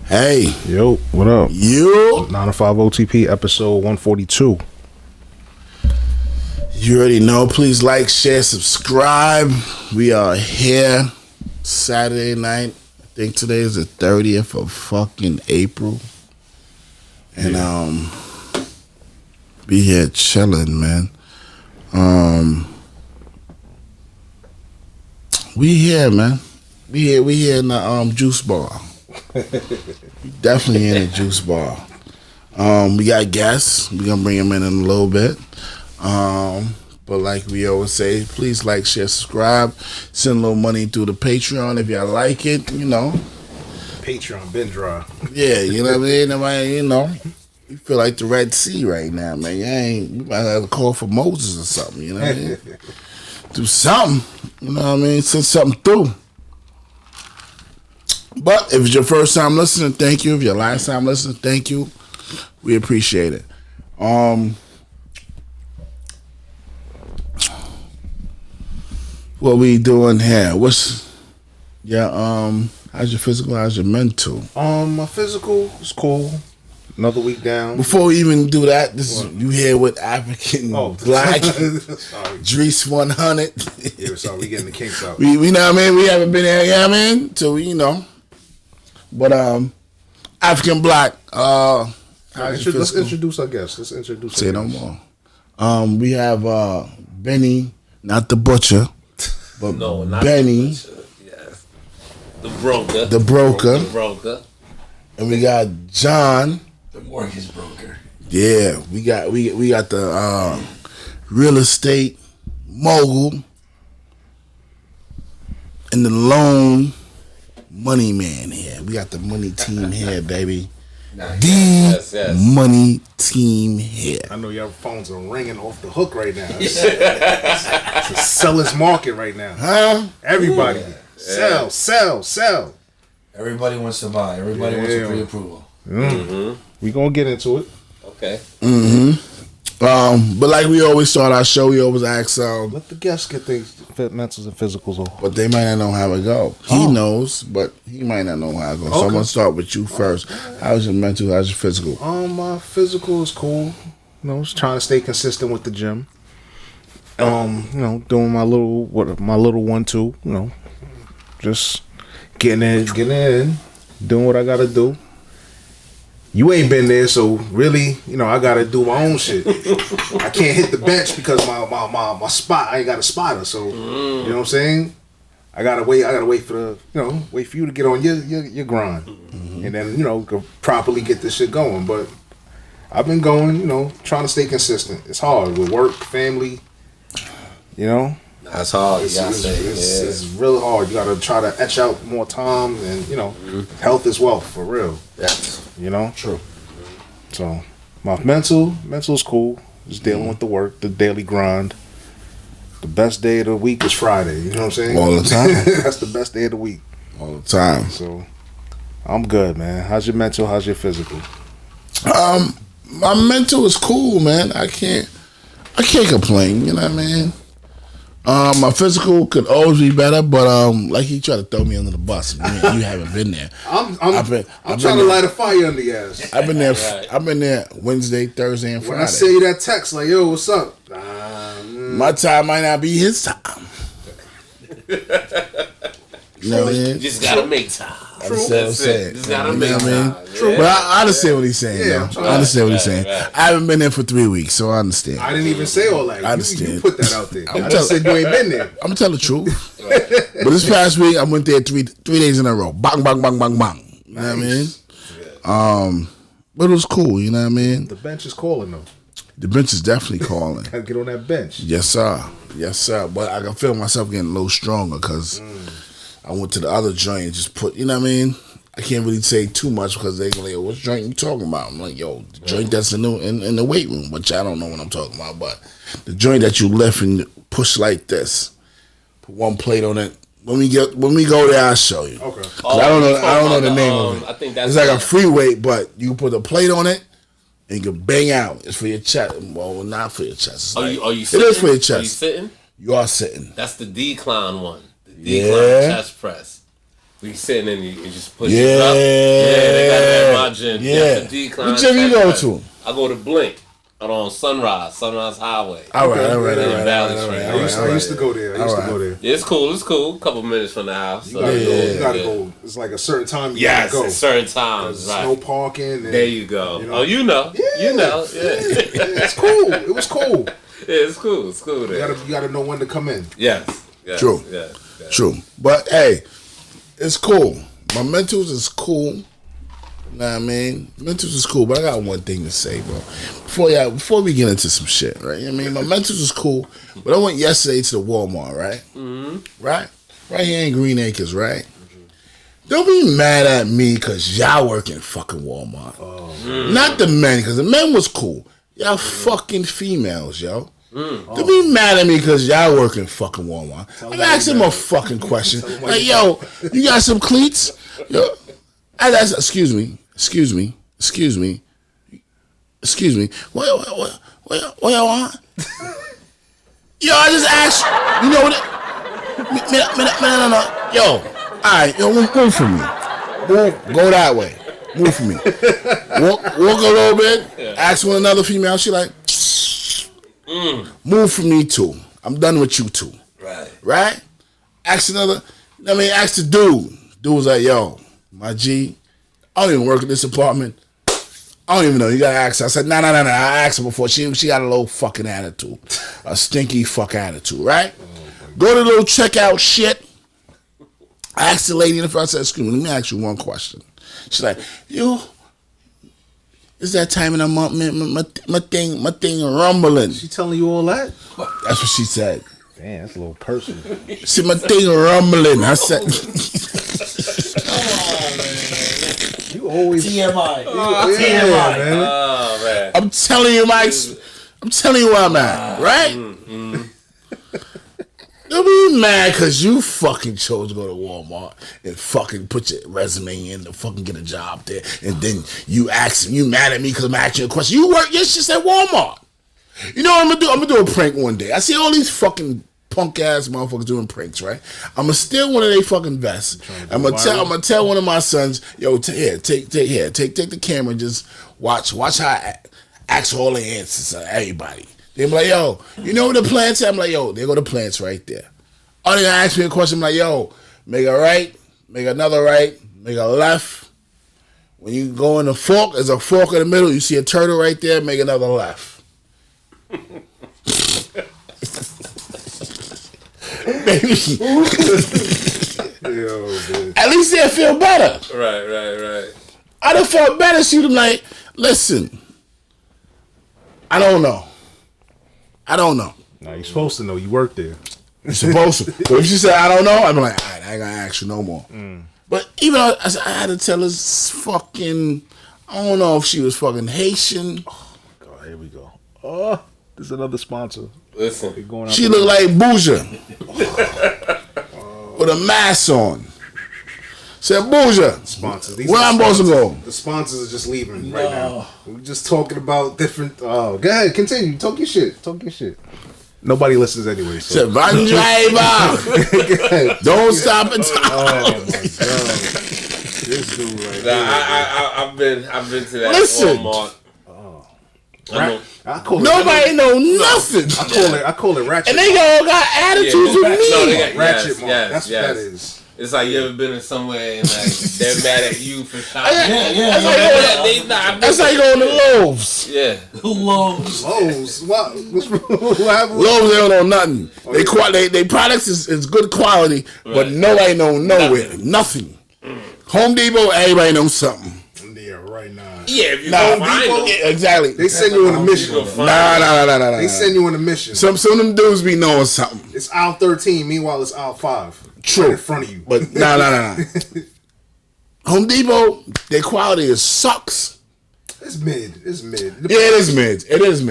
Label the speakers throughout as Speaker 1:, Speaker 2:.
Speaker 1: Hey.
Speaker 2: Yo, what up?
Speaker 1: You.
Speaker 2: 905 OTP, episode 142.
Speaker 1: You already know. Please like, share, subscribe. We are here Saturday night. I think today is the 30th of fucking April. And be here chilling, man. We here, man. We here in the juice bar. We definitely in the juice bar. We got guests. We're gonna bring them in a little bit. But like we always say, please like, share, subscribe. Send a little money through the Patreon if y'all like it, you know.
Speaker 2: Patreon been dry.
Speaker 1: Yeah, you know what I mean? Nobody, you know. You feel like the Red Sea right now, man. You might have to call for Moses or something, you know what I mean? Do something, you know what I mean? Send something through. But if it's your first time listening, thank you. If your last time listening, thank you. We appreciate it. What we doing here? How's your physical? How's your mental?
Speaker 2: My physical is cool. Another week down.
Speaker 1: Before we even do that, you here with African Black Drees 100.
Speaker 2: Yeah, so we getting the kinks out.
Speaker 1: We know what I mean? We haven't been there, yeah, man. So you know. But African Black,
Speaker 2: let's introduce our guests.
Speaker 1: Say no more. We have Benny, not the butcher, but
Speaker 3: not
Speaker 1: Benny.
Speaker 3: The butcher. Yes. The broker.
Speaker 1: The broker. And we got John,
Speaker 3: the mortgage broker.
Speaker 1: Yeah, we got the real estate mogul and the loan money man here. We got the money team here, baby. Nice. Money team here.
Speaker 2: I know your phones are ringing off the hook right now. It's a seller's market right now.
Speaker 1: Huh?
Speaker 2: Everybody. Sell.
Speaker 3: Everybody wants to buy. Everybody wants a pre-approval.
Speaker 2: We gonna get into it.
Speaker 3: Okay.
Speaker 1: But like we always start our show, we always ask
Speaker 2: let the guests get their mentals and physicals off.
Speaker 1: But they might not know how it go. He knows, but he might not know how it go. Okay. So I'm gonna start with you first. How's your mental? How's your physical?
Speaker 2: My physical is cool. You know, just trying to stay consistent with the gym. You know, doing my little 1-2. You know, just getting in, doing what I gotta do. You ain't been there, so really, you know, I gotta do my own shit. I can't hit the bench because my spot, I ain't got a spotter. So you know what I'm saying? I gotta wait for you to get on your grind, and then properly get this shit going. But I've been going, trying to stay consistent. It's hard with work, family,
Speaker 3: That's hard.
Speaker 2: It's real hard. You gotta try to etch out more time, and health is wealth for real.
Speaker 3: Yes.
Speaker 2: True. So my mental's cool. Just dealing with the work, the daily grind. The best day of the week is Friday. You know what I'm saying?
Speaker 1: All the time.
Speaker 2: That's the best day of the week.
Speaker 1: All the time.
Speaker 2: So I'm good, man. How's your mental? How's your physical?
Speaker 1: My mental is cool, man. I can't complain. You know what I mean? My physical could always be better, but like he tried to throw me under the bus. You haven't been there.
Speaker 2: I'm trying to light a fire under your ass.
Speaker 1: I've been there. Right. I've been there Wednesday, Thursday, and Friday.
Speaker 2: When I say you that text, like, yo, what's up?
Speaker 1: My time might not be his time. You know what I mean?
Speaker 3: You just gotta make time.
Speaker 1: True. That's what I'm saying.
Speaker 3: Just gotta make time.
Speaker 1: True. But I understand what he's saying, though. I understand what he's saying. Right. I haven't been there for 3 weeks, so I understand.
Speaker 2: I didn't even say all that.
Speaker 1: I understand.
Speaker 2: You put that out there. I just said you ain't been there.
Speaker 1: I'm gonna tell the truth. But this past week, I went there three days in a row. Bang, bang, bang, bang, bang. You know what I mean? But it was cool, you know what I mean?
Speaker 2: The bench is calling, though.
Speaker 1: The bench is definitely calling.
Speaker 2: Gotta get on that bench.
Speaker 1: Yes, sir. But I can feel myself getting a little stronger because I went to the other joint and just put, you know what I mean? I can't really say too much because they go like, what joint you talking about? I'm like, yo, the joint that's in the weight room, which I don't know what I'm talking about, but the joint that you lift and push like this, put one plate on it. When we go there, I'll show you. Okay. I don't know the name of it.
Speaker 3: I think that's
Speaker 1: it's like a free weight, but you put a plate on it and you can bang out. It's for your chest. Well, not for your chest.
Speaker 3: Are you sitting?
Speaker 1: It is for your chest.
Speaker 3: Are you sitting?
Speaker 1: You are sitting.
Speaker 3: That's the decline one. The decline chest press.
Speaker 4: We sitting and you just push it up. Yeah, they got that my gym.
Speaker 1: Yeah.
Speaker 4: Decline.
Speaker 1: What gym you go to?
Speaker 4: I go to Blink. Out on Sunrise Highway.
Speaker 1: All right.
Speaker 4: I
Speaker 2: used to go there.
Speaker 4: Yeah, it's cool. A couple minutes from the house. So
Speaker 2: You gotta go. It's like a certain time you gotta go.
Speaker 4: Yes, certain times. Right.
Speaker 2: No parking. And,
Speaker 4: there you go. Oh, you know.
Speaker 2: Yeah.
Speaker 4: You know. Yeah.
Speaker 2: It's cool. It was cool.
Speaker 4: Yeah, it's cool. It's cool there.
Speaker 2: You gotta know when to come in.
Speaker 4: Yes.
Speaker 1: True.
Speaker 4: Yeah.
Speaker 1: True. But hey, it's cool. My mentals is cool. Nah, I mean, mentals is cool, but I got one thing to say, bro. Before we get into some shit, right? I mean, my mentals is cool, but I went yesterday to the Walmart, right? Mm-hmm. Right here in Green Acres, right? Mm-hmm. Don't be mad at me because y'all work in fucking Walmart. Not the men, because the men was cool. Y'all fucking females, yo. Don't be mad at me because y'all work in fucking Walmart. I'm asking them a fucking question. Like, yo, you got some cleats? Yo. Excuse me. What y'all want? Yo, I just asked. You know what? No. Yo, all right. Yo, move for me. Go that way. Move for me. Walk a little bit. Ask one another female. She like, move for me too. I'm done with you too. Right? Ask another. I mean, ask the dude. Dude was like, yo. My G, I don't even work in this apartment. I don't even know. You gotta ask her. I said, nah. I asked her before. She got a little fucking attitude. A stinky fuck attitude, right? Go to the little checkout shit. I asked the lady in the front, I said, excuse me, let me ask you one question. She's like, it's that time in the month, my thing rumbling.
Speaker 2: She telling you all that?
Speaker 1: That's what she said.
Speaker 2: Damn, that's a little personal.
Speaker 1: See, my thing rumbling. I said...
Speaker 2: You always
Speaker 3: TMI.
Speaker 2: TMI, man.
Speaker 4: Oh man.
Speaker 1: I'm telling you where I'm at, right? Don't be mad because you fucking chose to go to Walmart and fucking put your resume in to fucking get a job there, and then you mad at me because I'm asking you a question. You work your shit at Walmart. You know what I'm gonna do? I'm gonna do a prank one day. I see all these fucking punk ass motherfuckers doing pranks, right? I'm gonna steal one of their fucking vests. I'm gonna tell one of my sons, yo, take the camera and just watch how I ask all the answers of everybody. They be like, yo, you know where the plants at? I'm like, yo, there go the plants right there. Oh, they gonna ask me a question. I'm like, yo, make a right, make another right, make a left. When you go in the fork, there's a fork in the middle. You see a turtle right there, make another left. Baby. At least they'll feel better.
Speaker 4: Right.
Speaker 1: I'd have felt better. She'd have like, listen, I don't know.
Speaker 2: Nah, you're supposed to know. You work there.
Speaker 1: You're supposed to. But if she said, I don't know, I'd be like, all right, I ain't gonna ask you no more. But even I had to tell her fucking, I don't know if she was fucking Haitian.
Speaker 2: Oh, my God, here we go. Oh, this is another sponsor.
Speaker 4: Listen.
Speaker 1: She looked like Bouger. With a mask on. Said, Bouger,
Speaker 2: sponsors.
Speaker 1: Where I'm supposed to go?
Speaker 2: The sponsors are just leaving right now. We're just talking about different. Go ahead, continue. Talk your shit. Nobody listens anyway. So.
Speaker 1: Said, Van driver. Don't stop and talk.
Speaker 2: Oh my God. This dude right here.
Speaker 4: I've been to that Walmart.
Speaker 1: Nobody know nothing.
Speaker 2: I call it ratchet.
Speaker 1: And they all got attitudes with me.
Speaker 2: Ratchet mark. That's what that is.
Speaker 4: It's like you ever been in somewhere and like they're mad at you for shopping.
Speaker 1: That's how you go in the Lowe's.
Speaker 4: Yeah.
Speaker 2: Lowe's. What happened?
Speaker 1: Lowe's, they don't know nothing. They products is good quality, but nobody know nowhere. Nothing. Home Depot, everybody knows something.
Speaker 2: Yeah, right now.
Speaker 4: Yeah, if you go find them.
Speaker 1: Exactly.
Speaker 2: They send you on a mission.
Speaker 1: Nah.
Speaker 2: They send you on a mission.
Speaker 1: Some of them dudes be knowing something.
Speaker 2: It's aisle 13. Meanwhile, it's aisle 5.
Speaker 1: True.
Speaker 2: Right in front of you.
Speaker 1: But nah. Home Depot, their quality sucks.
Speaker 2: It's mid.
Speaker 1: Yeah, it is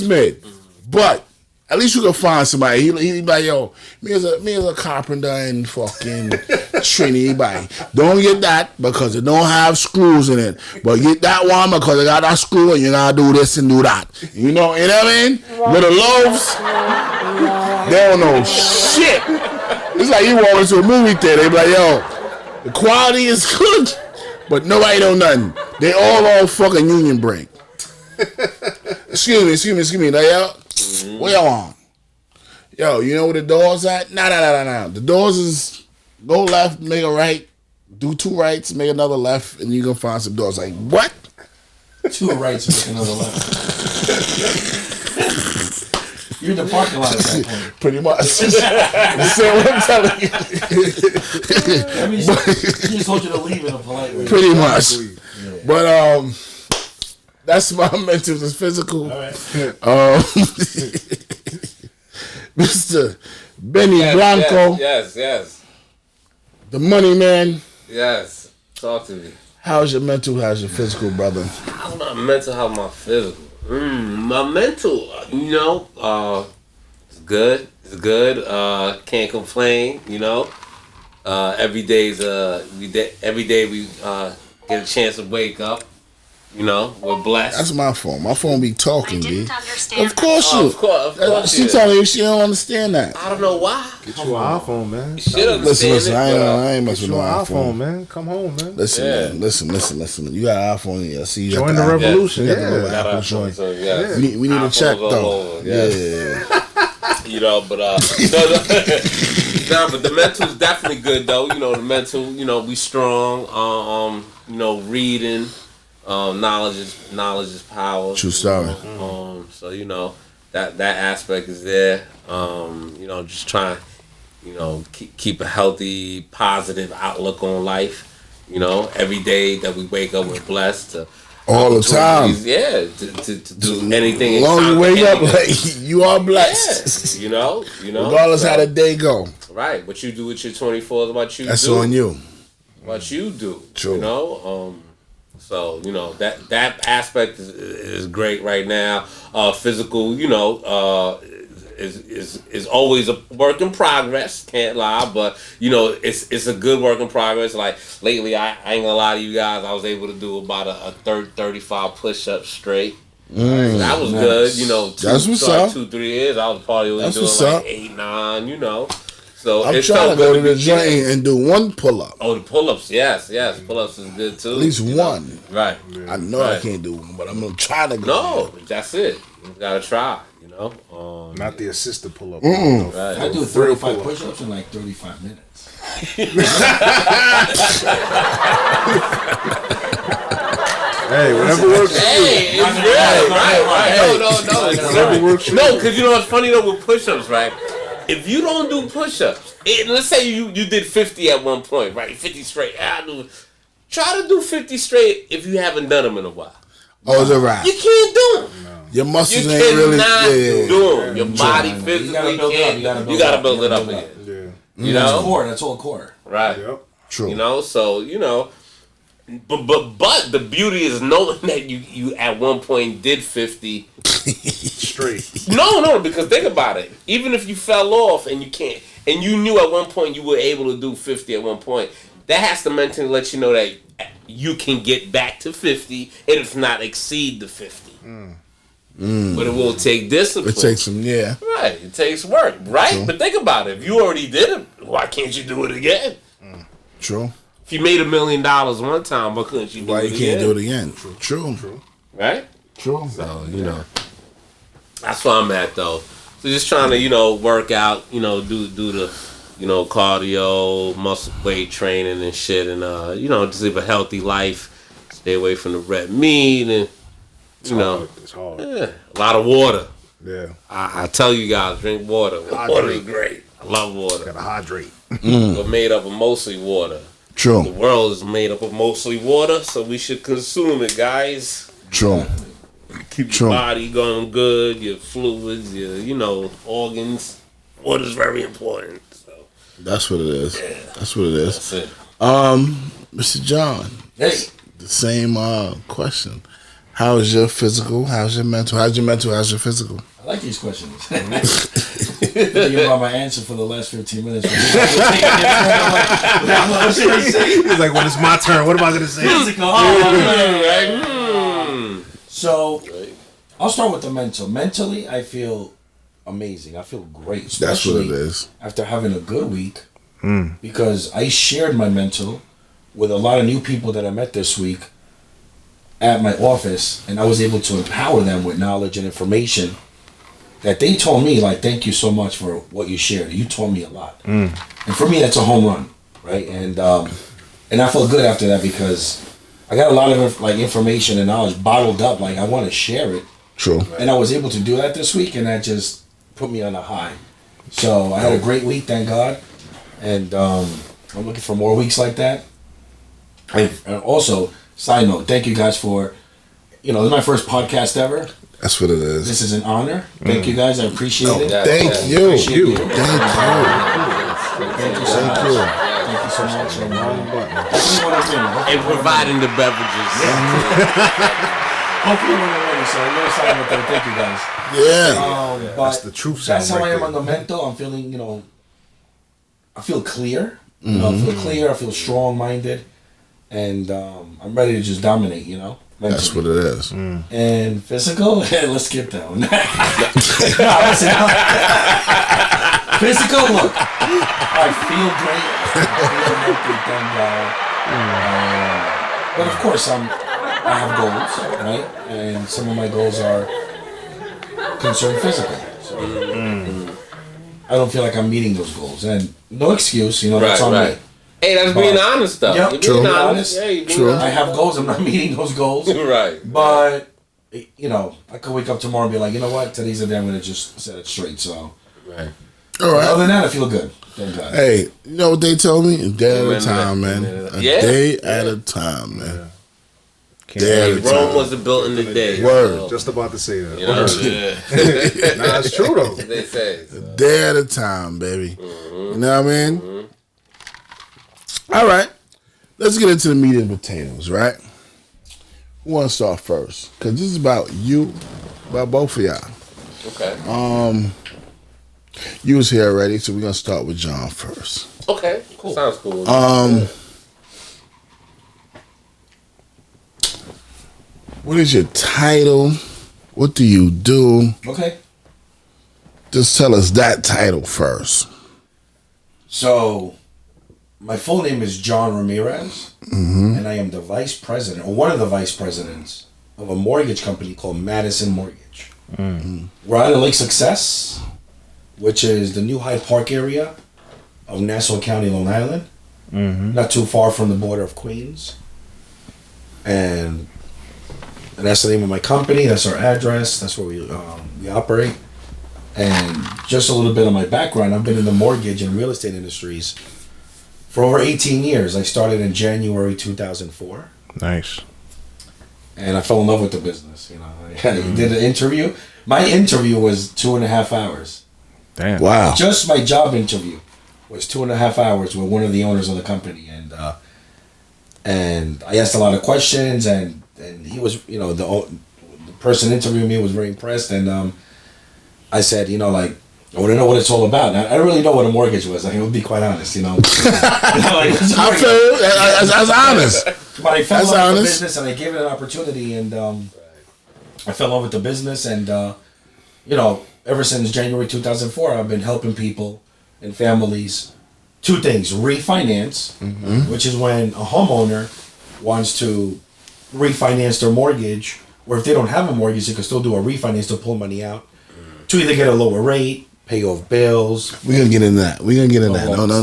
Speaker 1: mid. But at least you can find somebody. He be like, yo, me as a carpenter and fucking Trinity. Don't get that because it don't have screws in it. But get that one because it got that screw and you gotta do this and do that. You know what I mean? Little loaves, they don't know shit. It's like you walk into a movie theater, they be like, yo, The quality is good, but nobody know nothing. They all fucking union break. Excuse me. Now, y'all, where y'all on? Yo, you know where the doors at? Nah. The doors is go left, make a right, do 2 rights, make another left, and you gonna find some doors. Like, what?
Speaker 3: 2 rights, make another left. You're in the parking lot at that point.
Speaker 1: Pretty much. You see what I'm telling you?
Speaker 3: That means he just told you to leave in a polite way.
Speaker 1: Pretty much. Yeah. But that's my mental and physical.
Speaker 3: All right.
Speaker 1: Mr. Benny Blanco.
Speaker 4: Yes.
Speaker 1: The money man.
Speaker 4: Yes. Talk to me.
Speaker 1: How's your mental? How's your physical, brother?
Speaker 4: How's my mental? How's my physical? My mental, it's good. It's good. Can't complain. Every day we get a chance to wake up. We're blessed.
Speaker 1: That's my phone. My phone be talking, B.
Speaker 5: Understand.
Speaker 1: Of course you.
Speaker 4: Of course.
Speaker 1: She telling you she don't understand that.
Speaker 4: I don't know why.
Speaker 2: Get you an iPhone, man.
Speaker 4: You should understand
Speaker 1: Listen.
Speaker 4: it,
Speaker 1: I ain't
Speaker 2: Get
Speaker 1: messing
Speaker 2: you
Speaker 1: with
Speaker 2: an
Speaker 1: no
Speaker 2: iPhone,
Speaker 1: iPhone.
Speaker 2: man. Come home, man.
Speaker 1: Listen. You got an iPhone. Yeah, see. You got
Speaker 2: Join the revolution.
Speaker 1: You got the little
Speaker 2: Yeah.
Speaker 1: Apple joint.
Speaker 4: So, yes.
Speaker 1: We need a check
Speaker 4: iPhones all
Speaker 1: though.
Speaker 4: over, yes.
Speaker 1: Yeah.
Speaker 4: But nah, but the mental's definitely good though. The mental, we strong. Reading, knowledge is power.
Speaker 1: True story.
Speaker 4: So that aspect is there. Just trying, keep a healthy, positive outlook on life. Every day that we wake up, we're blessed to.
Speaker 1: All the time.
Speaker 4: Yeah, to do anything.
Speaker 1: As long as you wake up, like, you are blessed.
Speaker 4: Yeah,
Speaker 1: Regardless how the day go.
Speaker 4: Right, what you do with your 24 is what you do.
Speaker 1: That's on you.
Speaker 4: What you do.
Speaker 1: True.
Speaker 4: So that aspect is great right now. Physical, is always a work in progress. Can't lie, but it's a good work in progress. Like lately, I ain't gonna lie to you guys. I was able to do about a 35 push-ups straight. So that was good.
Speaker 1: That's what's up.
Speaker 4: 2-3 years. I was probably only doing like 8, 9. So
Speaker 1: I'm
Speaker 4: it
Speaker 1: trying
Speaker 4: felt
Speaker 1: to go
Speaker 4: good
Speaker 1: to the
Speaker 4: be
Speaker 1: joint
Speaker 4: getting-
Speaker 1: and do 1 pull-up.
Speaker 4: Oh, the pull-ups, yes. Pull-ups is good too.
Speaker 1: At least 1.
Speaker 4: Right.
Speaker 1: I know I
Speaker 4: Right.
Speaker 1: can't do 1, but I'm gonna try to go.
Speaker 4: No, that's it. You gotta try.
Speaker 2: Not the assisted pull-up.
Speaker 4: Right.
Speaker 3: I do 35 push-ups in like 35 minutes.
Speaker 2: Hey, whatever works for you.
Speaker 4: Hey, it's real, right. No, because you know what's funny though with push-ups, right? If you don't do push-ups, let's say you did 50 at one point, right? 50 straight. Try to do 50 straight if you haven't done them in a while.
Speaker 1: Oh, is it right?
Speaker 4: You can't do them.
Speaker 1: Your muscles
Speaker 4: You
Speaker 1: ain't really.
Speaker 4: cannot
Speaker 1: Yeah.
Speaker 4: do them. Your body
Speaker 3: You
Speaker 4: physically
Speaker 3: gotta build it up.
Speaker 4: can't.
Speaker 3: You
Speaker 4: You
Speaker 3: gotta
Speaker 4: gotta
Speaker 3: build
Speaker 4: build
Speaker 3: it
Speaker 4: it
Speaker 3: up.
Speaker 4: up again.
Speaker 2: Yeah.
Speaker 4: You
Speaker 3: That's
Speaker 4: know?
Speaker 3: core. That's all core.
Speaker 4: Right.
Speaker 2: Yep.
Speaker 1: True.
Speaker 4: So but the beauty is knowing that you at one point did 50
Speaker 2: Straight.
Speaker 4: No, because think about it. Even if you fell off and you can't, and you knew at one point you were able to do 50 at one point, that has to mentally let you know that you can get back to 50 and if not exceed the 50. But it will take discipline.
Speaker 1: It takes some, yeah.
Speaker 4: Right, it takes work, right?
Speaker 1: True.
Speaker 4: But think about it. If you already did it, why can't you do it again?
Speaker 1: True.
Speaker 4: If you made $1 million one time, why couldn't you do
Speaker 1: Why
Speaker 4: it
Speaker 1: you
Speaker 4: again?
Speaker 1: can't do it again? True.
Speaker 4: Right?
Speaker 1: True.
Speaker 4: So, that's where I'm at, though. So just trying to, work out, do the, cardio, muscle weight training and shit, and, just live a healthy life, stay away from the red meat, and,
Speaker 2: It's hard.
Speaker 4: yeah, a lot of water.
Speaker 2: Yeah.
Speaker 4: I tell you guys, drink water. Water is great. I love water.
Speaker 2: Gotta hydrate.
Speaker 4: We're made up of mostly water. The
Speaker 1: True.
Speaker 4: world is made up of mostly water, so we should consume it, guys.
Speaker 1: True.
Speaker 4: Keep
Speaker 1: True.
Speaker 4: your body going good, your fluids, your, organs. Water's very important. So
Speaker 1: That's what it is. That's what it is.
Speaker 4: that's it.
Speaker 1: Mr. John,
Speaker 3: Hey.
Speaker 1: the same question. How's your physical? How's your mental? How's your mental? How's your physical?
Speaker 3: I like these questions. Thinking about my answer for the last 15 minutes. What should I say?
Speaker 2: He's like, when it's my turn, what am I gonna say?
Speaker 3: Physical. So, I'll start with the mental. Mentally, I feel amazing. I feel great.
Speaker 1: That's what it
Speaker 3: Especially
Speaker 1: is.
Speaker 3: after having a good week. Because I shared my mental with a lot of new people that I met this week at my office, and I was able to empower them with knowledge and information that they told me, like, thank you so much for what you shared. You taught me a lot. And for me, that's a home run, right? And I felt good after that because I got a lot of like information and knowledge bottled up. Like, I want to share it.
Speaker 1: True.
Speaker 3: And I was able to do that this week, and that just put me on a high. So I had a great week, thank God. And I'm looking for more weeks like that. And also, side note, thank you guys for, this is my first podcast ever.
Speaker 1: That's what it is.
Speaker 3: This is an honor. Thank you guys. I appreciate it.
Speaker 1: Thank you.
Speaker 3: Appreciate you.
Speaker 1: Thank you.
Speaker 3: Thank you so much. Thank you so much.
Speaker 4: And providing the beverages.
Speaker 3: Hopefully we're ready, so I'm really sorry about that. Thank you guys.
Speaker 1: Yeah.
Speaker 3: But
Speaker 2: That's the truth.
Speaker 3: That's how
Speaker 2: right
Speaker 3: I am
Speaker 2: there.
Speaker 3: on the mental. I'm feeling, I feel clear. I feel clear. I feel strong-minded. And I'm ready to just dominate, mentally.
Speaker 1: That's what it is.
Speaker 3: And physical? Let's skip that one. No, listen. Physical, look. I feel great. I feel healthy, thank God. But of course, I have goals, right? And some of my goals are concerned physical. So I don't feel like I'm meeting those goals. And no excuse, that's on me.
Speaker 4: Hey, that's being honest, though.
Speaker 3: Yep,
Speaker 4: You're
Speaker 1: true.
Speaker 4: being honest. Yeah, you're being
Speaker 1: True.
Speaker 3: I have goals. I'm not meeting those goals.
Speaker 4: Right.
Speaker 3: But, I could wake up tomorrow and be like, you know what? Today's the day I'm going to just set it straight. So,
Speaker 4: Right.
Speaker 1: All right.
Speaker 3: other than that, I feel good. Thank God.
Speaker 1: Hey, you know what they told me? A day at a time, man. A
Speaker 4: Yeah.
Speaker 1: day at a time, man.
Speaker 2: Can't
Speaker 1: Day at a
Speaker 4: Rome
Speaker 1: time.
Speaker 4: wasn't built in a day.
Speaker 1: Word.
Speaker 2: Just about to say that.
Speaker 4: You know? Yeah.
Speaker 2: Nah, it's true though.
Speaker 4: They say. So.
Speaker 1: Day at a time, baby. You know what I mean? All right. Let's get into the meat and potatoes, right? Who want to start first? Because this is about you, about both of y'all.
Speaker 4: Okay.
Speaker 1: You was here already, so we're going to start with John first.
Speaker 4: Okay. Cool. Sounds cool.
Speaker 1: What is your title? What do you do?
Speaker 3: Okay.
Speaker 1: Just tell us that title first.
Speaker 3: So, my full name is John Ramirez, and I am the vice president, or one of the vice presidents, of a mortgage company called Madison Mortgage. We're out of Lake Success, which is the new Hyde Park area of Nassau County, Long Island, not too far from the border of Queens. And that's the name of my company. That's our address. That's where we operate. And just a little bit of my background. I've been in the mortgage and real estate industries for over 18 years. I started in January 2004.
Speaker 2: Nice.
Speaker 3: And I fell in love with the business. I did an interview. My interview was 2.5 hours.
Speaker 2: Damn.
Speaker 1: Wow.
Speaker 3: Just my job interview was 2.5 hours with one of the owners of the company, and I asked a lot of questions, and he was, the person interviewing me was very impressed, and I said, I want to know what it's all about. And I don't really know what a mortgage was. I would be quite honest,
Speaker 1: I feel that's honest.
Speaker 3: But I fell in love with the
Speaker 1: honest.
Speaker 3: business, and I gave it an opportunity, and I fell in love with the business, and ever since January 2004, I've been helping people and families. Two things: refinance, which is when a homeowner wants to refinance their mortgage, or if they don't have a mortgage, they can still do a refinance to pull money out to either get a lower rate, pay off bills.
Speaker 1: We're gonna get into that. We're gonna get into that. No.
Speaker 2: Nah,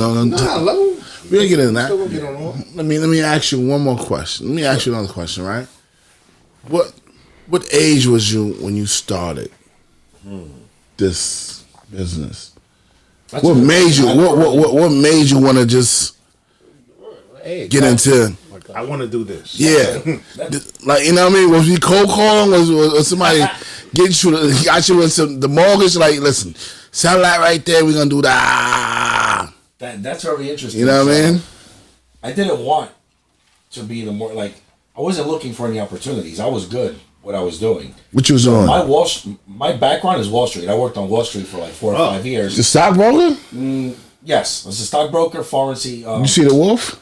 Speaker 1: We're gonna get into that.
Speaker 2: Still gonna get on all.
Speaker 1: Let me ask you one more question. Let me ask you another question, right? What age was you when you started this business? What made you want to just get into?
Speaker 2: I want to do this.
Speaker 1: Yeah, like, you know what I mean? Was we cold calling? Was somebody got you into the mortgage? Like, listen, sell that right there. We're gonna do that.
Speaker 3: That's very interesting.
Speaker 1: You know what I mean?
Speaker 3: I didn't want to be the more I wasn't looking for any opportunities. I was good what I was doing.
Speaker 1: What you was on?
Speaker 3: My background is Wall Street. I worked on Wall Street for like 4 or 5 years.
Speaker 1: The stockbroker?
Speaker 3: Yes, I was a stockbroker, foreign.
Speaker 1: You see the wolf?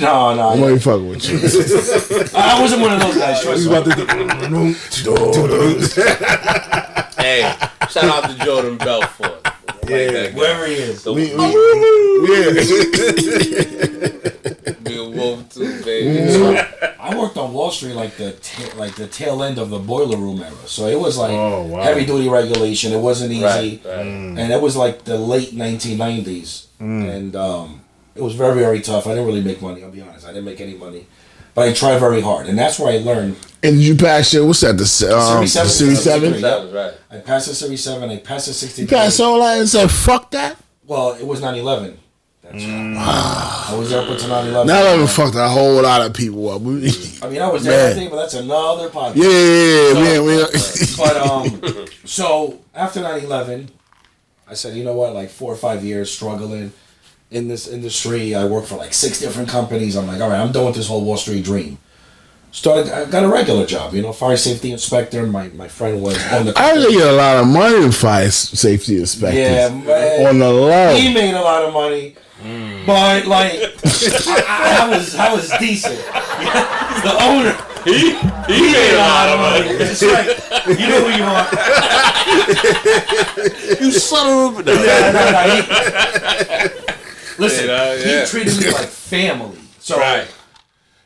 Speaker 3: No.
Speaker 1: I'm only fucking with you.
Speaker 3: I wasn't one of those guys. Trust me.
Speaker 4: Hey, shout out to Jordan Belfort.
Speaker 3: Wherever he is.
Speaker 4: Be a wolf
Speaker 3: Wall Street like the tail end of the boiler room era. So it was like
Speaker 2: wow.
Speaker 3: heavy duty regulation. It wasn't easy,
Speaker 4: Right.
Speaker 3: and it was like the late 1990s, and it was very, very tough. I didn't really make money. I'll be honest. I didn't make any money, but I tried very hard, and that's where I learned.
Speaker 1: And you passed your, what's that, the Series 7?
Speaker 4: Right.
Speaker 3: I passed the Series 7. I passed the 63.
Speaker 1: You passed all that and said, fuck that?
Speaker 3: Well, it was 9/11. That's I was up until 9/11.
Speaker 1: Now let me fuck a whole lot of people up.
Speaker 3: I mean, I was there that day, but that's another podcast.
Speaker 1: Yeah.
Speaker 3: So after 9/11, I said, you know what? Like 4 or 5 years struggling in this industry. I worked for like 6 different companies. I'm like, all right, I'm done with this whole Wall Street dream. I got a regular job, fire safety inspector. My friend was on the.
Speaker 1: I really get a lot of money in fire safety inspectors.
Speaker 3: Yeah, man.
Speaker 1: On the low.
Speaker 3: He made a lot of money, but like I was decent. The owner,
Speaker 4: He made a lot of money.
Speaker 3: That's right. You know who you are.
Speaker 4: You son of a.
Speaker 3: Listen,
Speaker 4: yeah.
Speaker 3: he treated me like family. So.
Speaker 4: Right.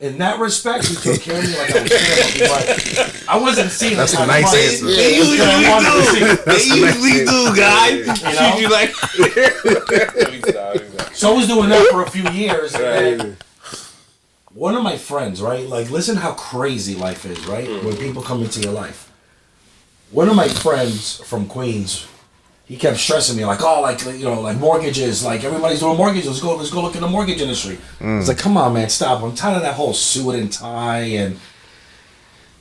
Speaker 3: In that respect, he took care of me like I was family, but I wasn't seeing
Speaker 2: That's
Speaker 3: the
Speaker 2: a
Speaker 3: kind of
Speaker 2: nice
Speaker 3: money
Speaker 2: answer.
Speaker 4: They usually do. They usually do, guys.
Speaker 3: know?
Speaker 4: You like.
Speaker 3: So I was doing that for a few years.
Speaker 4: Right.
Speaker 3: And then one of my friends, right? Like, listen how crazy life is, right? When people come into your life. One of my friends from Queens, he kept stressing me like, like mortgages, like everybody's doing mortgages. Let's go look in the mortgage industry. It's like, come on, man, stop. I'm tired of that whole suit and tie and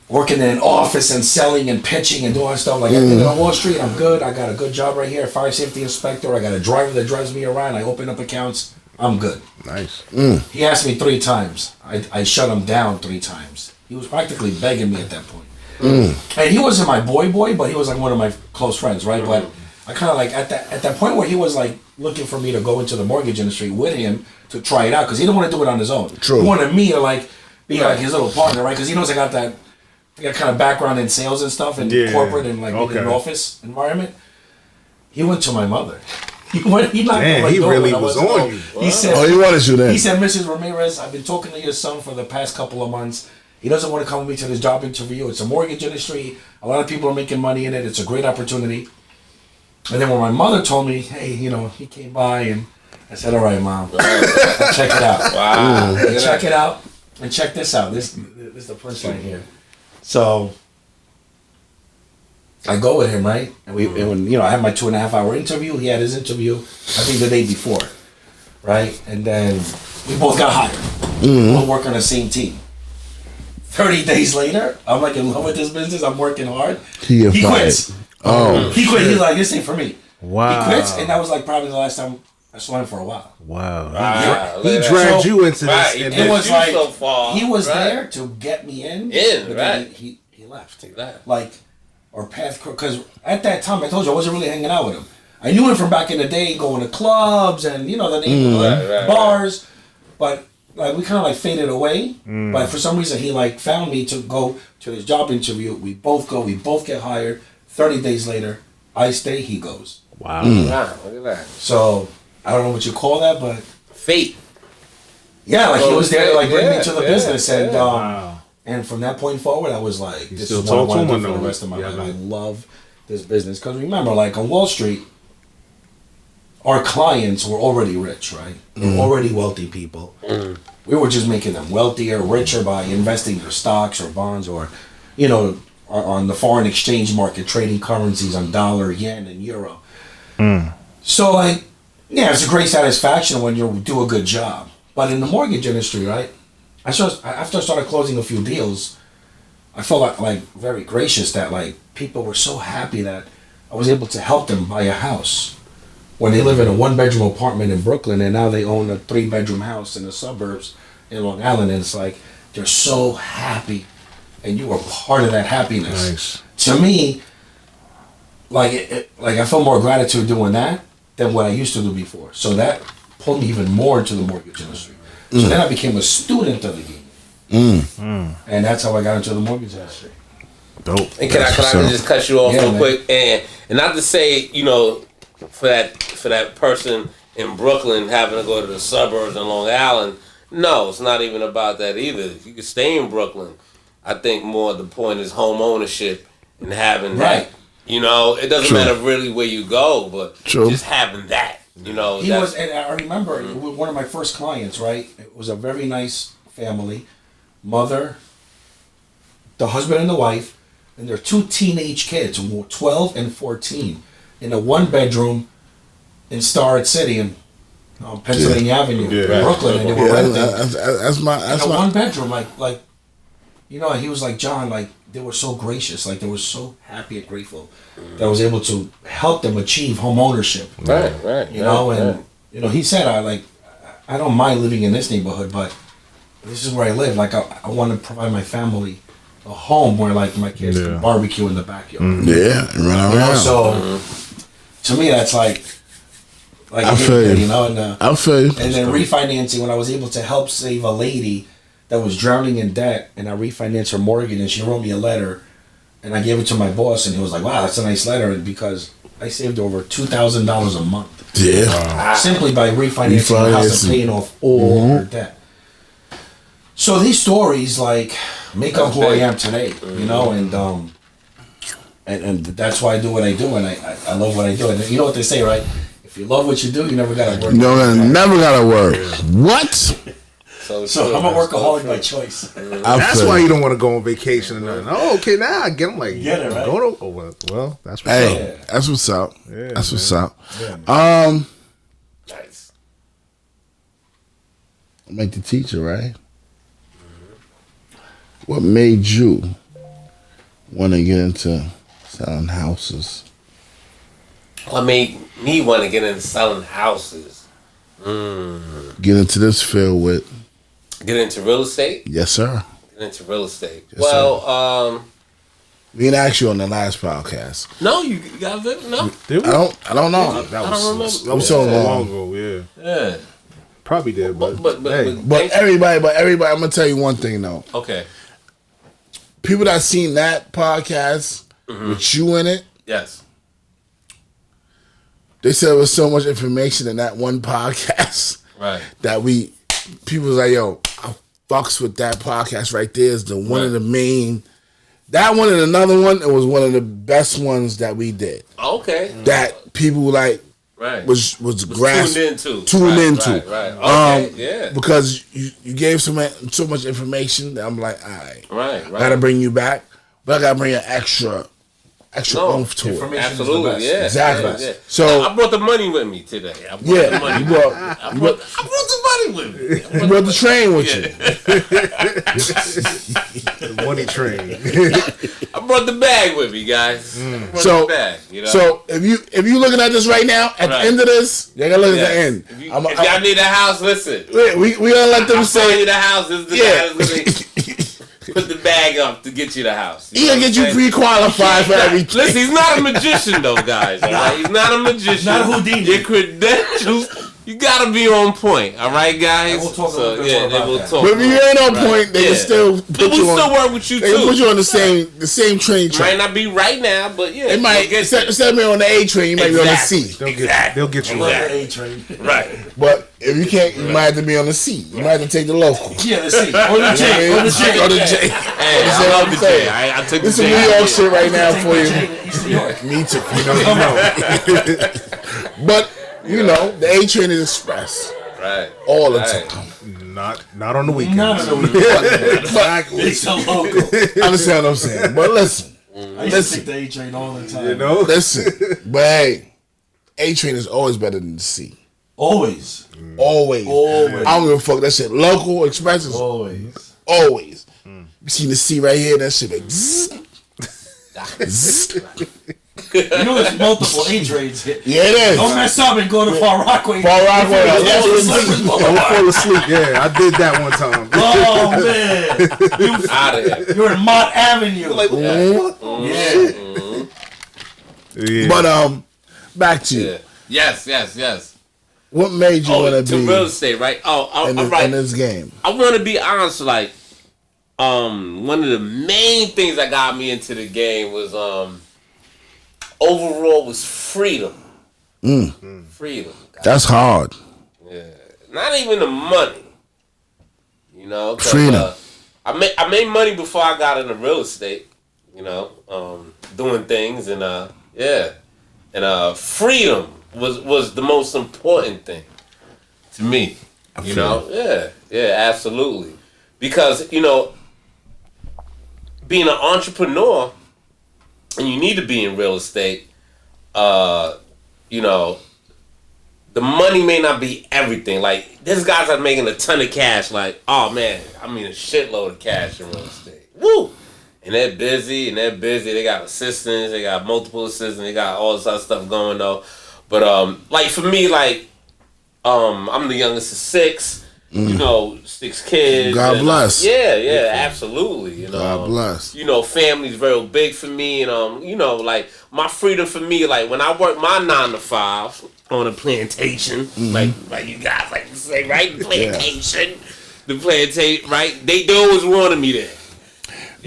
Speaker 3: working in an office and selling and pitching and doing stuff. Like, I did it on Wall Street. I'm good. I got a good job right here, fire safety inspector. I got a driver that drives me around. I open up accounts. I'm good.
Speaker 2: Nice.
Speaker 3: He asked me 3 times. I shut him down 3 times. He was practically begging me at that point. And he wasn't my boy, but he was like one of my close friends, right? But I kind of like at that point where he was like looking for me to go into the mortgage industry with him to try it out because he didn't want to do it on his own.
Speaker 1: True.
Speaker 3: He wanted me to like be like his little partner, right? Because he knows I got that kind of background in sales and stuff and corporate and like in an office environment. He went to my mother. He knocked on my
Speaker 2: He
Speaker 3: door
Speaker 2: really
Speaker 3: when I
Speaker 2: was
Speaker 3: wasn't
Speaker 2: on
Speaker 3: home.
Speaker 2: you.
Speaker 3: He said,
Speaker 1: He wanted you then.
Speaker 3: He said, Mrs. Ramirez, I've been talking to your son for the past couple of months. He doesn't want to come with me to this job interview. It's a mortgage industry. A lot of people are making money in it. It's a great opportunity. And then when my mother told me, hey, he came by and I said, all right, Mom, I'll check it out.
Speaker 4: Wow.
Speaker 3: Check it out and check this out. This is the punchline here. So I go with him, right? And I had my 2.5 hour interview. He had his interview, I think the day before, right? And then we both got hired. We'll work on the same team. 30 days later, I'm like in love with this business. I'm working hard. He quits.
Speaker 1: Oh,
Speaker 3: he quit. He's like, this ain't for me.
Speaker 2: Wow.
Speaker 3: He quits, and that was like probably the last time I saw him for a while.
Speaker 2: Wow. He dragged you into this.
Speaker 4: Right.
Speaker 2: And
Speaker 3: It was like
Speaker 4: so far,
Speaker 3: he was
Speaker 4: right.
Speaker 3: there to get me in. But then he left. Like our path, because at that time I told you I wasn't really hanging out with him. I knew him from back in the day, going to clubs and the neighborhood bars, but. Like we kind of like faded away, but for some reason he like found me to go to his job interview. We both go, we both get hired. 30 days later, I stay, he goes.
Speaker 2: Wow.
Speaker 4: Wow, look at that.
Speaker 3: So I don't know what you call that, but
Speaker 4: Fate.
Speaker 3: yeah, like he was there to like bring me to the business, and
Speaker 2: Wow.
Speaker 3: and from that point forward, I was like, this
Speaker 2: still
Speaker 3: is what I
Speaker 2: talk to
Speaker 3: want to
Speaker 2: him
Speaker 3: do
Speaker 2: or
Speaker 3: for the
Speaker 2: no?
Speaker 3: rest of my
Speaker 2: Yeah,
Speaker 3: life.
Speaker 2: no.
Speaker 3: I love this business because remember, like on Wall Street, our clients were already rich, right? They're already wealthy people. We were just making them wealthier, richer by investing their stocks or bonds or, on the foreign exchange market, trading currencies on dollar, yen, and euro. So, like, yeah, it's a great satisfaction when you do a good job. But in the mortgage industry, right, after I started closing a few deals, I felt like very gracious that, like, people were so happy that I was able to help them buy a house. When they live in a 1-bedroom apartment in Brooklyn and now they own a 3-bedroom house in the suburbs in Long Island, and it's like they're so happy and you were part of that happiness.
Speaker 2: Nice.
Speaker 3: To me, like I feel more gratitude doing that than what I used to do before. So that pulled me even more into the mortgage industry. So then I became a student of the game. And that's how I got into the mortgage industry.
Speaker 2: Dope.
Speaker 4: And can I just cut you off real quick? And not to say, for that person in Brooklyn having to go to the suburbs in Long Island, no, it's not even about that either. You can stay in Brooklyn. I think more the point is home ownership and having
Speaker 3: Right.
Speaker 4: that. You know, it doesn't
Speaker 1: True.
Speaker 4: matter really where you go, but
Speaker 1: True.
Speaker 4: just having that. You know,
Speaker 3: He was, and I remember one of my first clients, right? It was a very nice family, mother, the husband and the wife, and their 2 teenage kids, 12 and 14, in a 1-bedroom in Starrett City in Pennsylvania Avenue, Brooklyn, and they were renting.
Speaker 1: That's my.
Speaker 3: In a 1-bedroom, like, you know, he was like, John, like, they were so gracious, like, they were so happy and grateful that I was able to help them achieve home ownership.
Speaker 4: right.
Speaker 3: You know, and you know, he said, I don't mind living in this neighborhood, but this is where I live. Like, I want to provide my family a home where, like, my kids can barbecue in the backyard.
Speaker 1: Yeah, run
Speaker 3: You know,
Speaker 1: around.
Speaker 3: so to me, that's like
Speaker 1: I feel you.
Speaker 3: you know, and
Speaker 1: I feel you.
Speaker 3: and then refinancing, when I was able to help save a lady that was drowning in debt, and I refinanced her mortgage, and she wrote me a letter, and I gave it to my boss, and he was like, "Wow, that's a nice letter," because I saved over $2,000 a month.
Speaker 1: Yeah.
Speaker 3: Simply by refinancing the house and paying off all her debt. So these stories like make up who I am today, you know, and that's why I do what I do, and I love what I do. And you know what they say, right? If you love what you do, you never gotta work.
Speaker 1: No, never gotta work. What?
Speaker 3: So I'm a workaholic by choice.
Speaker 2: That's why you don't want to go on vacation and nothing. Oh, okay, now I get them like
Speaker 3: Get it, right?
Speaker 2: Go to, well, that's what's
Speaker 1: Hey,
Speaker 2: up.
Speaker 1: that's what's up.
Speaker 2: Yeah,
Speaker 1: That's what's
Speaker 2: man.
Speaker 1: up.
Speaker 3: Yeah.
Speaker 4: Nice.
Speaker 1: I'm like the teacher, right? What made you want to get into selling houses?
Speaker 4: What made me want to get into selling houses?
Speaker 1: Get into this field with?
Speaker 4: Get into real estate?
Speaker 1: Yes, sir.
Speaker 4: Get into real estate.
Speaker 1: Yes,
Speaker 4: well,
Speaker 1: We didn't ask you on the last podcast.
Speaker 4: no, you got it? No?
Speaker 2: Did we?
Speaker 1: I don't know.
Speaker 2: That
Speaker 4: I
Speaker 2: was,
Speaker 4: don't remember.
Speaker 2: that was
Speaker 1: So
Speaker 2: so
Speaker 1: long.
Speaker 2: long ago, yeah.
Speaker 4: Yeah.
Speaker 2: Probably did, but, hey.
Speaker 1: But everybody, I'm gonna tell you one thing though.
Speaker 4: Okay.
Speaker 1: People that seen that podcast with you in it,
Speaker 4: Yes.
Speaker 1: they said there was so much information in that one podcast
Speaker 4: Right.
Speaker 1: that people was like, yo, I fucks with that podcast right there. Is the one of the main. That one and another one, it was one of the best ones that we did.
Speaker 4: Okay.
Speaker 1: That people like
Speaker 4: Right.
Speaker 1: was grasp
Speaker 4: tuned into.
Speaker 1: tuned into.
Speaker 4: Right. Okay. Yeah.
Speaker 1: Because you gave so much information that I'm like, all right,
Speaker 4: Right.
Speaker 1: I gotta bring you back, but I gotta bring an extra
Speaker 4: No,
Speaker 1: oomph to it.
Speaker 3: information.
Speaker 4: Absolutely. Yeah.
Speaker 1: Exactly.
Speaker 4: Yeah, yeah.
Speaker 1: So-
Speaker 4: I brought the money with me today. I brought the
Speaker 1: Yeah,
Speaker 4: money.
Speaker 1: you brought
Speaker 4: I brought the money with me.
Speaker 1: you brought the train with you.
Speaker 2: The money train.
Speaker 4: I brought the bag with me, guys. I brought
Speaker 1: So-
Speaker 4: the bag, you know?
Speaker 1: So if you looking at this right now, at the
Speaker 4: Right.
Speaker 1: end of this, you gotta look
Speaker 4: Yes.
Speaker 1: at the end.
Speaker 4: If y'all need a house, listen.
Speaker 1: We gonna let them
Speaker 4: I'm selling
Speaker 1: say
Speaker 4: you the house. This is the
Speaker 1: Yeah.
Speaker 4: guy that's gonna put the bag up to get you the house.
Speaker 1: he gonna get you pre-qualified for everything.
Speaker 4: Listen, he's not a magician though, guys. All right? He's not a magician.
Speaker 3: Not Houdini.
Speaker 4: Your credentials, you gotta be on point. All right, guys.
Speaker 3: And we'll talk a
Speaker 4: so
Speaker 3: little bit
Speaker 4: yeah,
Speaker 3: more
Speaker 4: they
Speaker 3: about
Speaker 4: will
Speaker 3: that.
Speaker 4: talk.
Speaker 1: But if you ain't on point, they
Speaker 4: Yeah.
Speaker 1: can still
Speaker 4: But
Speaker 1: put
Speaker 4: we
Speaker 1: you
Speaker 4: still
Speaker 1: on.
Speaker 4: work with you
Speaker 1: They can
Speaker 4: too.
Speaker 1: put you on the same train
Speaker 4: Might
Speaker 1: track.
Speaker 4: not be right now, but yeah,
Speaker 1: It might
Speaker 4: we'll get
Speaker 1: instead
Speaker 4: there.
Speaker 1: of being on the A train, you might be on the C.
Speaker 2: They'll get you
Speaker 3: Love
Speaker 2: right.
Speaker 3: the A train.
Speaker 4: Right.
Speaker 1: But if you can't, you might have to be on the C. You might have to take the local.
Speaker 3: Yeah, the C. Or the J. Or the J.
Speaker 1: Or the J.
Speaker 4: Hey, I love the J. I took the
Speaker 1: This is
Speaker 4: J.
Speaker 1: New York shit right now
Speaker 3: Take
Speaker 1: for
Speaker 3: the
Speaker 1: you.
Speaker 3: J to East New York.
Speaker 1: Me too. But you know, the A train is express
Speaker 4: Right.
Speaker 1: all the
Speaker 4: Right.
Speaker 1: time.
Speaker 2: Not on the weekends.
Speaker 3: None of them.
Speaker 2: Exactly.
Speaker 3: It's a local.
Speaker 1: Understand what I'm saying? But listen,
Speaker 3: I used to take the A train all the time.
Speaker 2: You know?
Speaker 1: listen. But hey, A train is always better than the C.
Speaker 3: Always.
Speaker 1: Always.
Speaker 3: Always.
Speaker 1: I don't give a fuck. That shit local expresses.
Speaker 3: Always.
Speaker 1: Always. You see the C right here? That shit like zzz. Zzz.
Speaker 3: You know there's multiple A trains here.
Speaker 1: Yeah, it is.
Speaker 3: Don't mess up and go to Far Rockaway.
Speaker 1: Far Rockaway.
Speaker 3: If you
Speaker 1: That's
Speaker 3: go to
Speaker 1: what
Speaker 3: Slippery
Speaker 1: it is.
Speaker 3: Boulevard.
Speaker 2: Fall asleep. Yeah, I did that one time.
Speaker 3: Oh man,
Speaker 4: Out of here.
Speaker 3: you're in Mott Avenue.
Speaker 1: Mhm.
Speaker 3: Yeah.
Speaker 2: Yeah.
Speaker 1: But back to you.
Speaker 4: Yeah. Yes.
Speaker 1: What made you want
Speaker 4: To
Speaker 1: to be
Speaker 4: real estate, right? Oh,
Speaker 1: in
Speaker 4: all
Speaker 1: this,
Speaker 4: right.
Speaker 1: in this game?
Speaker 4: I want to be honest. Like, one of the main things that got me into the game was overall was freedom. Freedom. guys.
Speaker 1: That's hard.
Speaker 4: Yeah. Not even the money. You know, 'cause,
Speaker 1: Freedom.
Speaker 4: I made money before I got into real estate. You know, doing things and freedom was the most important thing to me. You know, absolutely. Because being an entrepreneur, and you need to be in real estate. The money may not be everything. Like, there's guys that are making a ton of cash. Like, oh man, I mean a shitload of cash in real estate. Woo! And they're busy. They got assistants. They got multiple assistants. They got all this other stuff going though. But like for me, like I'm the youngest of 6. 6 kids.
Speaker 1: God bless.
Speaker 4: Yeah, absolutely.
Speaker 1: God bless.
Speaker 4: Family's very big for me, and like my freedom for me, like when I work my 9 to 5 on a plantation, like you guys like to say, right? Plantation, the plantation, right? They always wanted me there.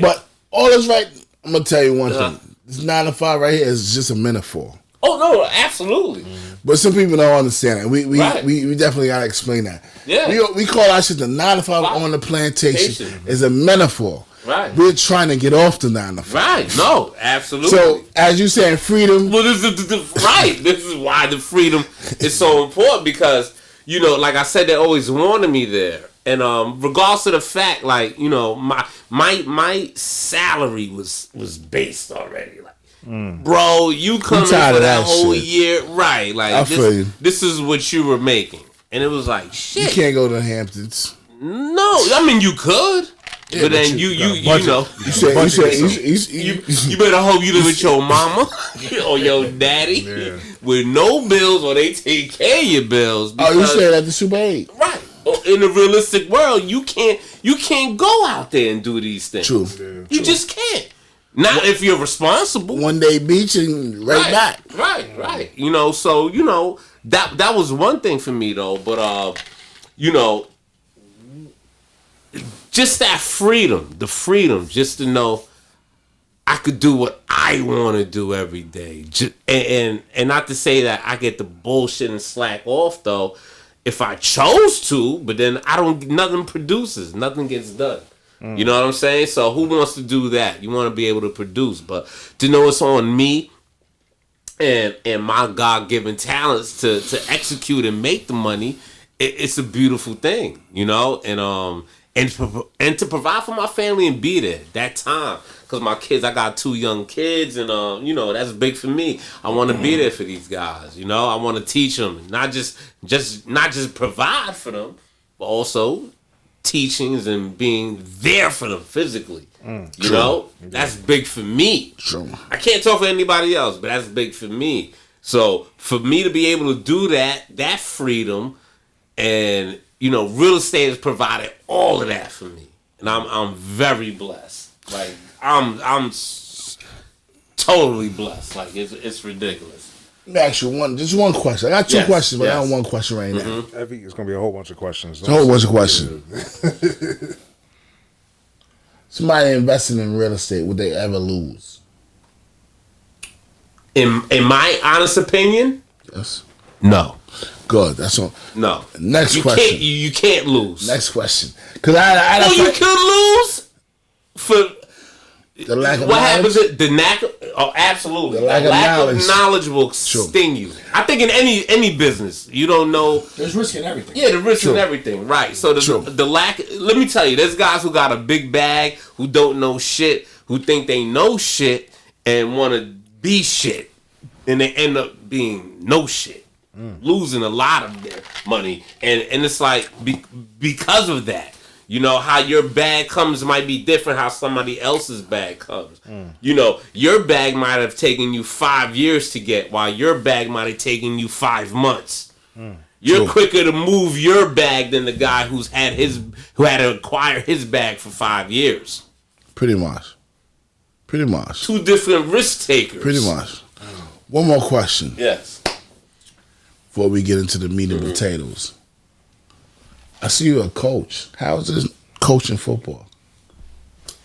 Speaker 1: But all is right. I'm gonna tell you one thing. This 9 to 5 right here is just a metaphor.
Speaker 4: Oh no, absolutely.
Speaker 1: But some people don't understand it. We definitely gotta explain that.
Speaker 4: Yeah.
Speaker 1: We call our shit the 9 to 5 on the plantation is a metaphor.
Speaker 4: Right.
Speaker 1: We're trying to get off the 9 to 5.
Speaker 4: Right. No, absolutely.
Speaker 1: So as you saying, freedom.
Speaker 4: Well, this is right. This is why the freedom is so important because like I said, they always wanted me there, and regardless of the fact, like my salary was based already. Like, bro, you coming for that whole year, right? Like this is what you were making, and it was like shit.
Speaker 1: You can't go to the Hamptons.
Speaker 4: No, I mean you could. Yeah, but then you better hope you live with your mama or your daddy with no bills, or they take care of your bills. Because,
Speaker 1: you said at the Super 8,
Speaker 4: right? In the realistic world, you can't go out there and do these things.
Speaker 1: True.
Speaker 4: You just can't. Not if you're responsible.
Speaker 1: One day beach and back.
Speaker 4: Right. So that was one thing for me though. But just that freedom, just to know I could do what I want to do every day, and not to say that I get the bullshit and slack off though, if I chose to. But then nothing produces, nothing gets done. You know what I'm saying? So who wants to do that? You want to be able to produce, but to know it's on me and my God-given talents to execute and make the money, it's a beautiful thing, and to provide for my family and be there that time, because my kids, I got 2 young kids, and that's big for me. I want to be there for these guys. I want to teach them, not just provide for them, but also teachings and being there for them physically. That's big for me.
Speaker 1: True.
Speaker 4: I can't talk for anybody else, but that's big for me. So for me to be able to do that freedom, and real estate has provided all of that for me, and I'm very blessed. Like I'm totally blessed. Like it's ridiculous.
Speaker 1: Let me ask you one question. I got 2 questions, but I got one question right now.
Speaker 2: I think it's gonna be a whole bunch of questions.
Speaker 1: A whole bunch of questions. Somebody investing in real estate, would they ever lose?
Speaker 4: In my honest opinion,
Speaker 1: yes.
Speaker 4: No.
Speaker 1: Good. That's all.
Speaker 4: No.
Speaker 1: Next question.
Speaker 4: You can't lose.
Speaker 1: Next question. Because I
Speaker 4: you could lose for
Speaker 1: the lack of
Speaker 4: what
Speaker 1: knowledge.
Speaker 4: happens? The lack. Oh, absolutely.
Speaker 1: The lack
Speaker 4: of knowledge will sting you. I think in any business, you don't know.
Speaker 3: There's risk in everything.
Speaker 4: Yeah, the risk in everything. Right. So the lack. Let me tell you, there's guys who got a big bag who don't know shit, who think they know shit and want to be shit, and they end up being no shit. Losing a lot of their money, and it's like because of that, how your bag comes might be different how somebody else's bag comes. Your bag might have taken you 5 years to get, while your bag might have taken you 5 months. You're quicker to move your bag than the guy who had to acquire his bag for 5 years.
Speaker 1: Pretty much.
Speaker 4: 2 different risk takers.
Speaker 1: Pretty much. One more question.
Speaker 4: Yes.
Speaker 1: Before we get into the meat and potatoes, I see you're a coach. How is this coaching football?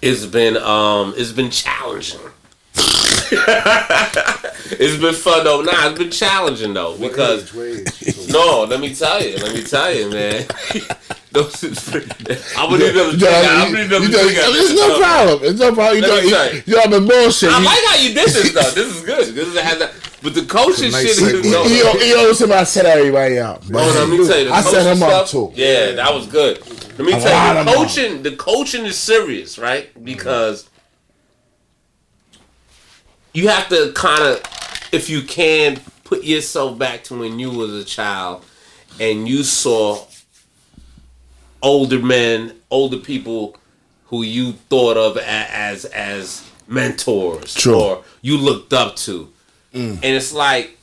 Speaker 4: It's been challenging. It's been fun though. Nah, it's been challenging though because no, let me tell you, man. I'm gonna need another drink. I'm gonna need another drink.
Speaker 1: It's no problem. It's no problem. You know, I've been bullshit.
Speaker 4: I like how you did this though. This is good. This has that. But the coaching shit is no.
Speaker 1: You know, somebody set everybody out.
Speaker 4: Let me tell you,
Speaker 1: I set him up too.
Speaker 4: Yeah, that was good. Let me tell you, the coaching is serious, right? Because you have to kind of, if you can, put yourself back to when you was a child and you saw older men, older people who you thought of as mentors.
Speaker 1: True.
Speaker 4: Or you looked up to. And it's like,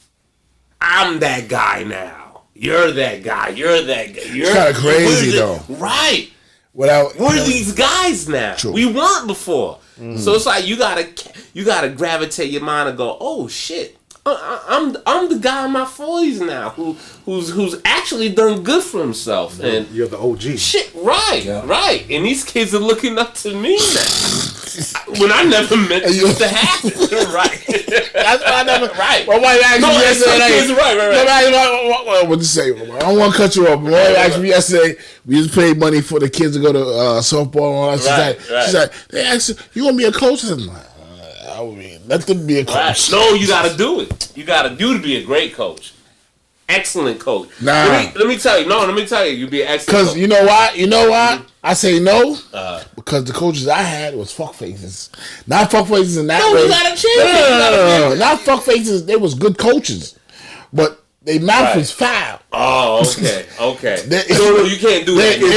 Speaker 4: I'm that guy now. You're that guy. You're that guy.
Speaker 1: It's kind of crazy though.
Speaker 4: Right.
Speaker 1: We're
Speaker 4: these guys now.
Speaker 1: True.
Speaker 4: We weren't before. So it's like you gotta gravitate your mind and go, oh shit, I'm the guy in my 40s now who's actually done good for himself. And
Speaker 2: you're the OG.
Speaker 4: Shit, right. And these kids are looking up to me now. When I never meant this to happen. Right.
Speaker 1: That's why I never.
Speaker 4: Right.
Speaker 1: My wife asked me yesterday.
Speaker 4: Right.
Speaker 1: What to say? I don't want to cut you off. My wife asked me yesterday. We just paid money for the kids to go to softball and all that. She's like, they asked, you want to be a coach? I'm like, I mean, let them be a coach.
Speaker 4: Right. No, you got to do it. You got to do to be a great coach. Excellent coach.
Speaker 1: Nah.
Speaker 4: Let me tell you. No, let me tell you. You be an excellent coach.
Speaker 1: Because you know why? You know why? I say no. Because the coaches I had was fuck faces. Not fuck faces in that way.
Speaker 4: You got a chance.
Speaker 1: No. Not fuck faces. They was good coaches. But their mouth was foul.
Speaker 4: Oh, okay. No, you can't do that. You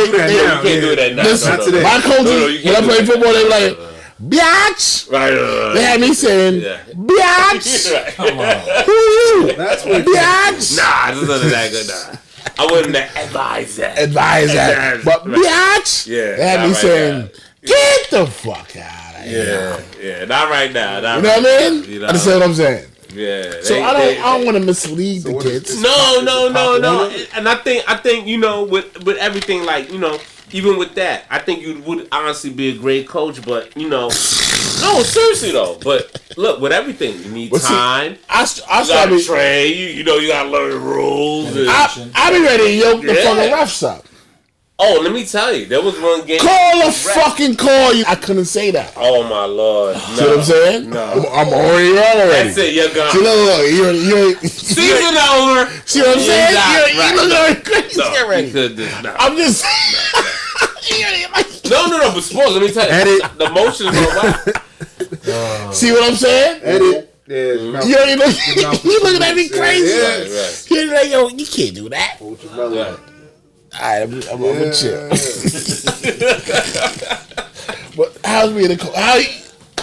Speaker 4: can't do that now.
Speaker 1: Listen, my coaches, when I played football, they were like, biatch.
Speaker 4: Right.
Speaker 1: They had me saying, biatch.
Speaker 4: Right.
Speaker 2: Come on. That's what
Speaker 1: biatch.
Speaker 4: Nah, this isn't that good. Nah. I wouldn't advise that. But biatch.
Speaker 1: Yeah. They had me saying, get the fuck out of
Speaker 4: here. Yeah. Not right now.
Speaker 1: You know what I mean? You understand what I'm saying?
Speaker 4: Yeah.
Speaker 1: So I don't want to mislead the kids.
Speaker 4: No. And I think you know with everything, like, you know, even with that, I think you would honestly be a great coach. But you know, no, seriously though. But look, with everything, you need time.
Speaker 1: I
Speaker 4: gotta train. You know, you gotta learn the rules.
Speaker 1: I be ready to yoke the fucking refs up.
Speaker 4: Oh, let me tell you, there was one game.
Speaker 1: Fucking call you. I couldn't say that.
Speaker 4: Oh my lord! No.
Speaker 1: See what I'm saying?
Speaker 4: No,
Speaker 1: I'm already.
Speaker 4: That's it. You're gone.
Speaker 1: See, look.
Speaker 4: Season over.
Speaker 1: See what I'm saying? You look already crazy already. I'm just.
Speaker 4: No. But sports. Let me tell you,
Speaker 2: Edit.
Speaker 4: The motions are wild.
Speaker 1: See what I'm saying?
Speaker 2: Edit.
Speaker 1: Yeah, you looking at me crazy.
Speaker 4: Right.
Speaker 1: You're like, yo, you can't do that.
Speaker 2: Hold your belly.
Speaker 4: Right.
Speaker 1: I'm gonna chill. But how's being a coach?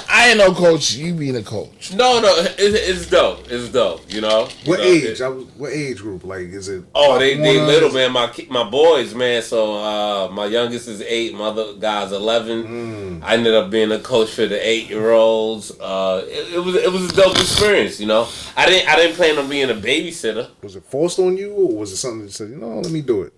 Speaker 1: I ain't no coach. You being a coach?
Speaker 4: No, it's dope. It's dope. You know.
Speaker 2: What age? What age group? Like, is it?
Speaker 4: Oh, they little, man. My boys, man. So my youngest is 8. My other guy's 11. I ended up being a coach for the 8-year-olds. It was a dope experience. You know. I didn't plan on being a babysitter.
Speaker 2: Was it forced on you, or was it something that said, let me do it?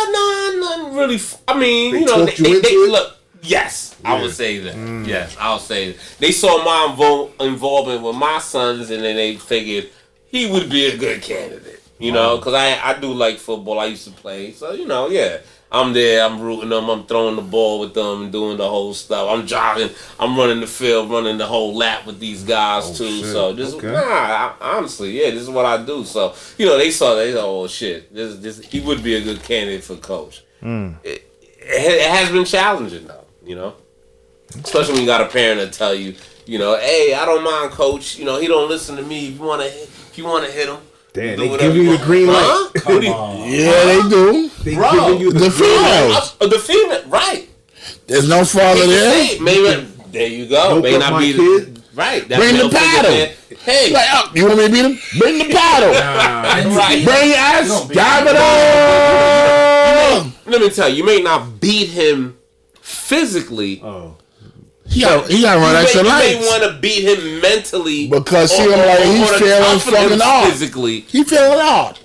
Speaker 4: No, nothing really. I mean,
Speaker 2: They talked you into it?
Speaker 4: Look. Yes, I would say that. Yes, I'll say that. They saw my involvement with my sons, and then they figured he would be a good candidate. You know, because I do like football. I used to play, so you know, yeah. I'm there. I'm rooting them. I'm throwing the ball with them and doing the whole stuff. I'm jogging. I'm running the field, running the whole lap with these guys too.
Speaker 2: Shit.
Speaker 4: So this, honestly, yeah, this is what I do. So you know, they saw, oh shit, this he would be a good candidate for coach. It has been challenging though, you know, especially when you got a parent that tell you, you know, hey, I don't mind coach. You know, he don't listen to me. If you want to hit him.
Speaker 2: Damn, they give you the green light.
Speaker 1: Come on. Yeah, they do.
Speaker 2: They giving you
Speaker 1: the females.
Speaker 4: The female, right.
Speaker 1: There's no father there.
Speaker 4: Maybe there you go. May not be
Speaker 2: kid.
Speaker 4: Right.
Speaker 1: Bring the paddle. Hey, like, you want me to beat him? Bring the paddle. Right. Bring your ass. Dive it on.
Speaker 4: Let me tell you, you may not beat him physically.
Speaker 2: Oh.
Speaker 1: He got to run extra lights.
Speaker 4: You may want to beat him mentally
Speaker 1: because he's feeling fucking off.
Speaker 4: Physically,
Speaker 1: he feeling off.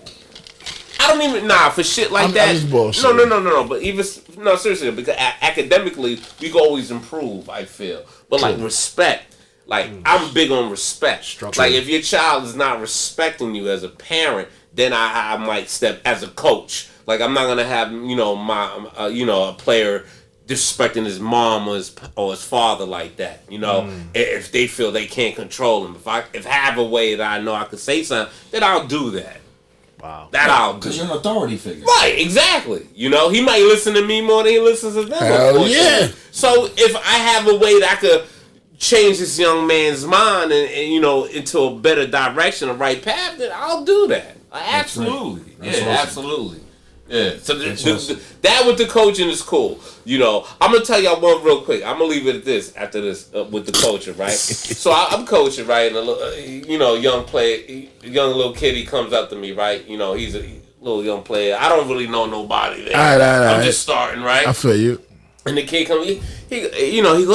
Speaker 4: I don't even for shit like that.
Speaker 1: I'm just bullshit.
Speaker 4: No. But even seriously, because academically we can always improve. I feel, but like respect. Like I'm big on respect. Structure. Like if your child is not respecting you as a parent, then I might step as a coach. Like I'm not gonna have my a player disrespecting his mom or his father like that. If they feel they can't control him. If I have a way that I know I could say something, then I'll do that.
Speaker 2: Wow.
Speaker 4: I'll do.
Speaker 3: Because you're an authority figure.
Speaker 4: Right, exactly. He might listen to me more than he listens to them.
Speaker 1: Hell yeah.
Speaker 4: So if I have a way that I could change this young man's mind and into a better direction, a right path, then I'll do that. Absolutely.
Speaker 3: That's
Speaker 4: awesome. Absolutely. Yeah. So
Speaker 3: awesome.
Speaker 4: that with the coaching is cool. I'm gonna tell y'all one real quick. I'm gonna leave it at this after this with the coaching, right? So I'm coaching, right? And young little kid, he comes up to me, right? He's a little young player. I don't really know nobody there.
Speaker 1: All right.
Speaker 4: I'm just starting, right?
Speaker 1: I feel you.
Speaker 4: And the kid comes, he goes,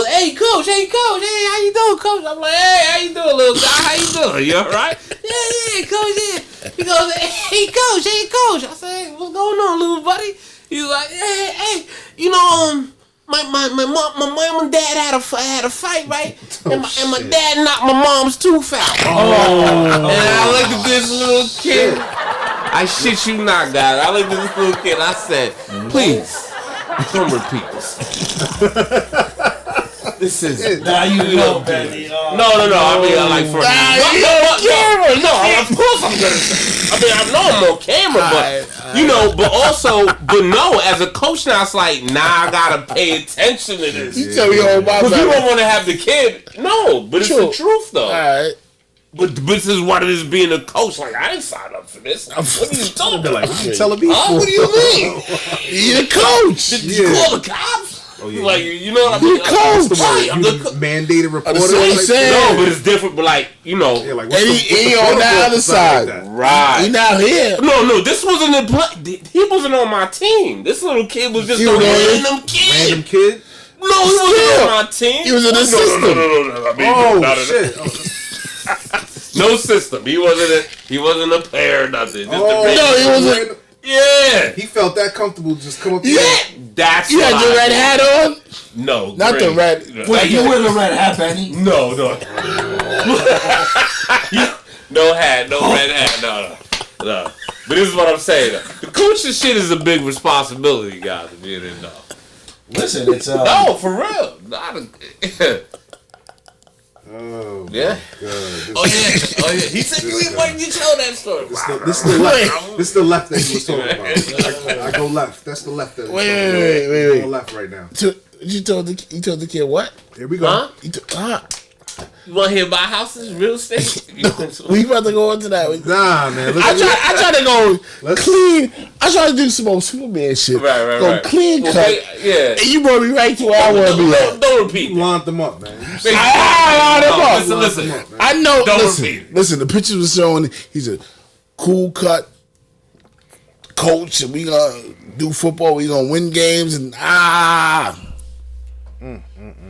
Speaker 4: hey coach, hey how you doing, coach? I'm like, hey, how you doing, little guy? How you doing? You all right? Yeah, coach, yeah. He goes, hey coach. I said, hey, what's going on, little buddy? He's like, hey, my mom and dad had a fight, right? And my dad knocked my mom's tooth out. And I looked at this little kid. I shit you not, guys. I looked at this little kid and I said, please. Don't repeat this. This is
Speaker 3: now Benny.
Speaker 4: No. I mean, for no. Of course I'm gonna say. I mean, I know I'm on camera, but no. As a coach now, it's like, I gotta pay attention to this.
Speaker 1: You tell me all about that.
Speaker 4: Because you don't want to have the kid. No, but it's the truth though.
Speaker 1: All right.
Speaker 4: But this is what it is being a coach. Like, I didn't sign up for this. What are you talking about?
Speaker 2: What you telling me for?
Speaker 4: What do you mean?
Speaker 1: You're the coach.
Speaker 4: Did you call the cops?
Speaker 2: Oh, yeah.
Speaker 4: Like, you know what I mean?
Speaker 1: You're the coach.
Speaker 4: I'm the
Speaker 2: mandated reporter.
Speaker 1: That's what I'm saying.
Speaker 4: No, but it's different. But like,
Speaker 2: Yeah, like,
Speaker 1: and he on the other side.
Speaker 2: Like
Speaker 4: right.
Speaker 1: He not here.
Speaker 4: No, this wasn't he wasn't on my team. This little kid was just a random kid.
Speaker 2: Random kid?
Speaker 4: No, he wasn't on my team.
Speaker 1: He was in the system.
Speaker 4: No. I mean,
Speaker 2: shit.
Speaker 4: No system. He wasn't a player or nothing. Just
Speaker 1: he wasn't.
Speaker 4: Yeah.
Speaker 2: He felt that comfortable just come up.
Speaker 4: Yeah. That's
Speaker 1: You had your red hat on?
Speaker 4: No.
Speaker 1: Not the red.
Speaker 3: Wait, you wear the red hat, Benny?
Speaker 4: No. No hat, no red hat, no. But this is what I'm saying. The coaching shit is a big responsibility, guys, if you didn't know.
Speaker 3: Listen, it's
Speaker 4: No, for real.
Speaker 2: Oh,
Speaker 4: yeah. Oh yeah. He said you ain't waiting to tell that story.
Speaker 2: This is the left that he was talking about. I go left. That's the left that.
Speaker 1: Wait.
Speaker 2: Go left right now.
Speaker 1: You told the kid what?
Speaker 2: Here we go.
Speaker 4: Huh? You want to hear about houses, real estate?
Speaker 1: We about to go into that.
Speaker 2: Nah, man.
Speaker 1: I try to go clean. I try to do some old Superman shit.
Speaker 4: Right.
Speaker 1: Go clean cut.
Speaker 4: Yeah.
Speaker 1: And you brought me right to where I want to be at.
Speaker 4: Don't repeat.
Speaker 2: You lined them up, man.
Speaker 1: I lined them up.
Speaker 4: Listen.
Speaker 1: I know.
Speaker 4: Don't repeat.
Speaker 1: Listen. The pictures were showing he's a cool cut coach, and we gonna do football. We gonna win games, and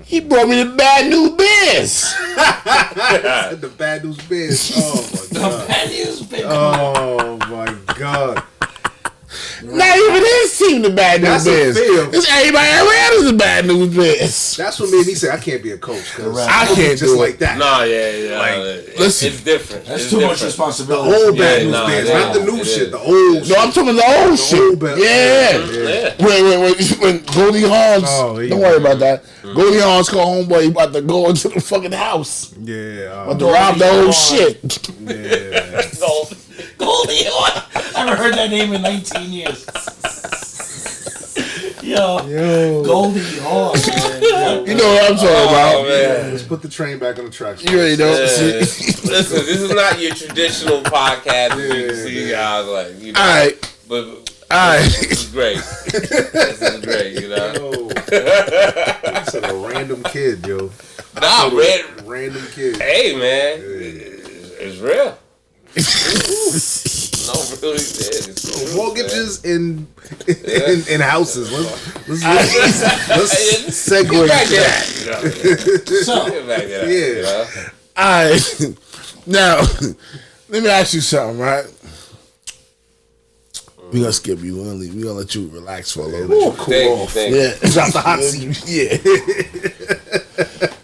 Speaker 1: he brought me the bad news Bears.
Speaker 2: The bad news Bears. Oh my god.
Speaker 3: the bad news Bears.
Speaker 2: Oh my god.
Speaker 1: Not even his team, the bad news Bears. It's everybody else is the bad news Bears.
Speaker 2: That's what made me say I can't be a coach because
Speaker 1: I can't
Speaker 2: just
Speaker 1: do
Speaker 2: like that.
Speaker 4: Nah, yeah.
Speaker 1: Listen,
Speaker 4: it's different.
Speaker 3: That's
Speaker 4: it's
Speaker 3: too
Speaker 4: different.
Speaker 3: much responsibility.
Speaker 2: The old bad news
Speaker 4: nah,
Speaker 2: Bears,
Speaker 4: yeah,
Speaker 2: not the new
Speaker 4: it
Speaker 2: shit.
Speaker 4: is.
Speaker 2: The old.
Speaker 1: No, I'm talking about the old shit.
Speaker 2: Yeah.
Speaker 1: Wait. When Goldie Hawn's,
Speaker 2: Oh,
Speaker 1: don't worry about that. Goldie Hawn's called homeboy. He about to go into the fucking house.
Speaker 2: Yeah.
Speaker 1: About to rob the whole shit.
Speaker 2: Yeah.
Speaker 4: Goldie Hawn.
Speaker 3: I haven't heard that name in 19 years. Yo. Goldie Hawn, man.
Speaker 1: You know what I'm talking about.
Speaker 4: Man.
Speaker 2: Let's put the train back on the tracks.
Speaker 1: You already know.
Speaker 4: Listen, this is not your traditional podcast. You can see guys like, you know.
Speaker 1: All right.
Speaker 4: But
Speaker 1: Alright.
Speaker 4: This is great. This is great, you know.
Speaker 2: Yo. You said a random kid, yo.
Speaker 4: Nah,
Speaker 2: Random kid.
Speaker 4: Hey, man. It's real. No, really, it's
Speaker 2: mortgages in houses. Let's segue
Speaker 4: that.
Speaker 2: So,
Speaker 4: yeah.
Speaker 1: Alright. Now, let me ask you something, right? We're gonna skip you. We're gonna let you relax for a little bit.
Speaker 2: Cool off.
Speaker 1: Yeah.
Speaker 2: Drop the hot seat.
Speaker 1: Yeah.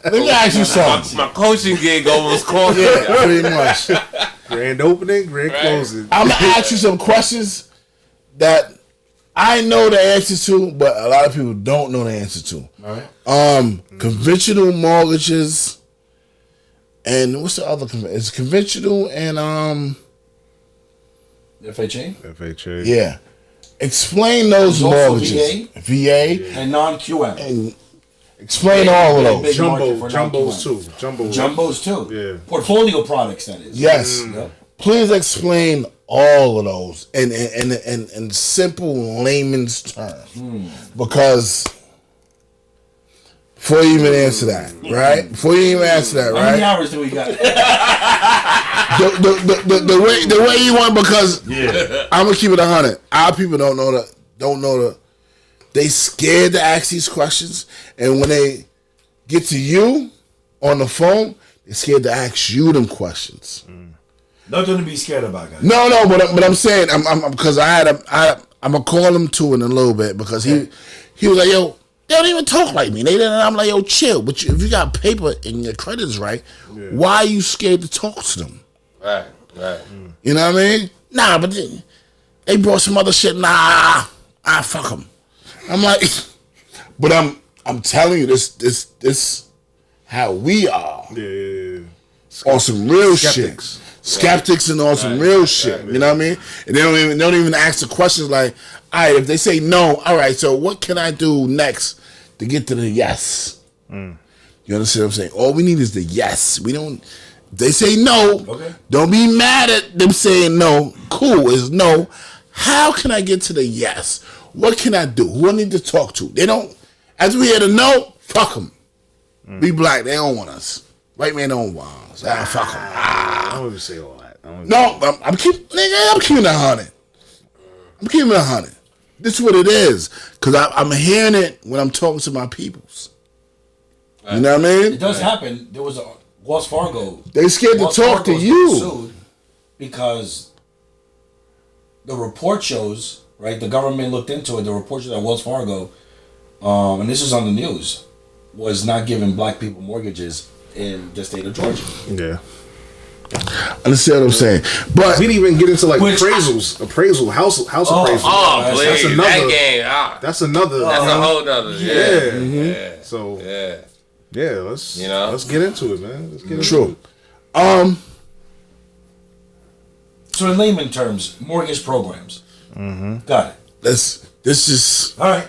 Speaker 1: Let me ask you something.
Speaker 4: My coaching gig almost called.
Speaker 1: Yeah, pretty much.
Speaker 2: Grand opening, grand closing.
Speaker 1: I'm gonna ask you some questions that I know the answer to, but a lot of people don't know the answer to.
Speaker 3: All right.
Speaker 1: Conventional mortgages, and what's the other? It's conventional and
Speaker 3: FHA
Speaker 2: FHA.
Speaker 1: yeah. Explain those
Speaker 3: There's also
Speaker 1: mortgages. VA
Speaker 3: and non-QM.
Speaker 1: and explain all of those.
Speaker 3: Big market for
Speaker 2: Jumbos
Speaker 3: non-QM.
Speaker 2: too.
Speaker 3: Jumbos too.
Speaker 2: Yeah.
Speaker 3: Portfolio products, that is.
Speaker 1: Yes.
Speaker 3: Yep.
Speaker 1: Please explain all of those in simple layman's terms. Because before you even answer that, right? Before you even answer that,
Speaker 3: How many
Speaker 1: right?
Speaker 3: hours do we got?
Speaker 1: The way you want, because I'm gonna keep it 100. Our people don't know the they scared to ask these questions, and when they get to you on the phone, they're scared to ask you them questions.
Speaker 3: Nothing to be scared about, guys.
Speaker 1: No, but I'm saying I'm because I'm gonna call him to in a little bit because he was like, yo, they don't even talk like me. I'm like, yo, chill. But if you got paper and your credit's right, why are you scared to talk to them?
Speaker 4: Right.
Speaker 1: You know what I mean? Nah, but they brought some other shit. Nah, fuck them. I'm like, but I'm telling you this how we are
Speaker 2: Yeah.
Speaker 1: on some real
Speaker 2: Skeptics.
Speaker 1: shit. Skeptics and on some real shit. You know what I mean? And they don't even ask the questions like, all right, if they say no, all right, so what can I do next to get to the yes? You understand what I'm saying? All we need is the yes. We don't. If they say no, don't be mad at them saying no. Cool is no. How can I get to the yes? What can I do? Who I need to talk to? They don't. As we hear the no, fuck them. Be black. They don't want us. White man don't want us. Fuck them.
Speaker 2: I don't even say all that.
Speaker 1: No, I'm keeping it 100. I'm keeping it 100. This is what it is. Because I'm hearing it when I'm talking to my peoples. You know what I mean?
Speaker 3: It does happen. There was a Wells Fargo.
Speaker 1: They scared to
Speaker 3: Wells
Speaker 1: talk to
Speaker 3: Fargo's
Speaker 1: you.
Speaker 3: sued because the report shows, right? The government looked into it. The report shows that Wells Fargo, and this is on the news, was not giving black people mortgages in the state of Georgia.
Speaker 2: Yeah.
Speaker 1: Understand what I'm saying? But
Speaker 2: We didn't even get into like
Speaker 3: Which-
Speaker 2: appraisal, house appraisal.
Speaker 4: Oh, please.
Speaker 2: That's another-
Speaker 4: That game.
Speaker 2: That's another.
Speaker 4: That's a whole nother.
Speaker 2: Yeah. So
Speaker 4: Yeah.
Speaker 2: let's
Speaker 4: You know?
Speaker 2: let's get into it, man. Let's get into
Speaker 1: true.
Speaker 2: it.
Speaker 3: So in layman terms, mortgage programs. Got it.
Speaker 1: This is
Speaker 3: All right.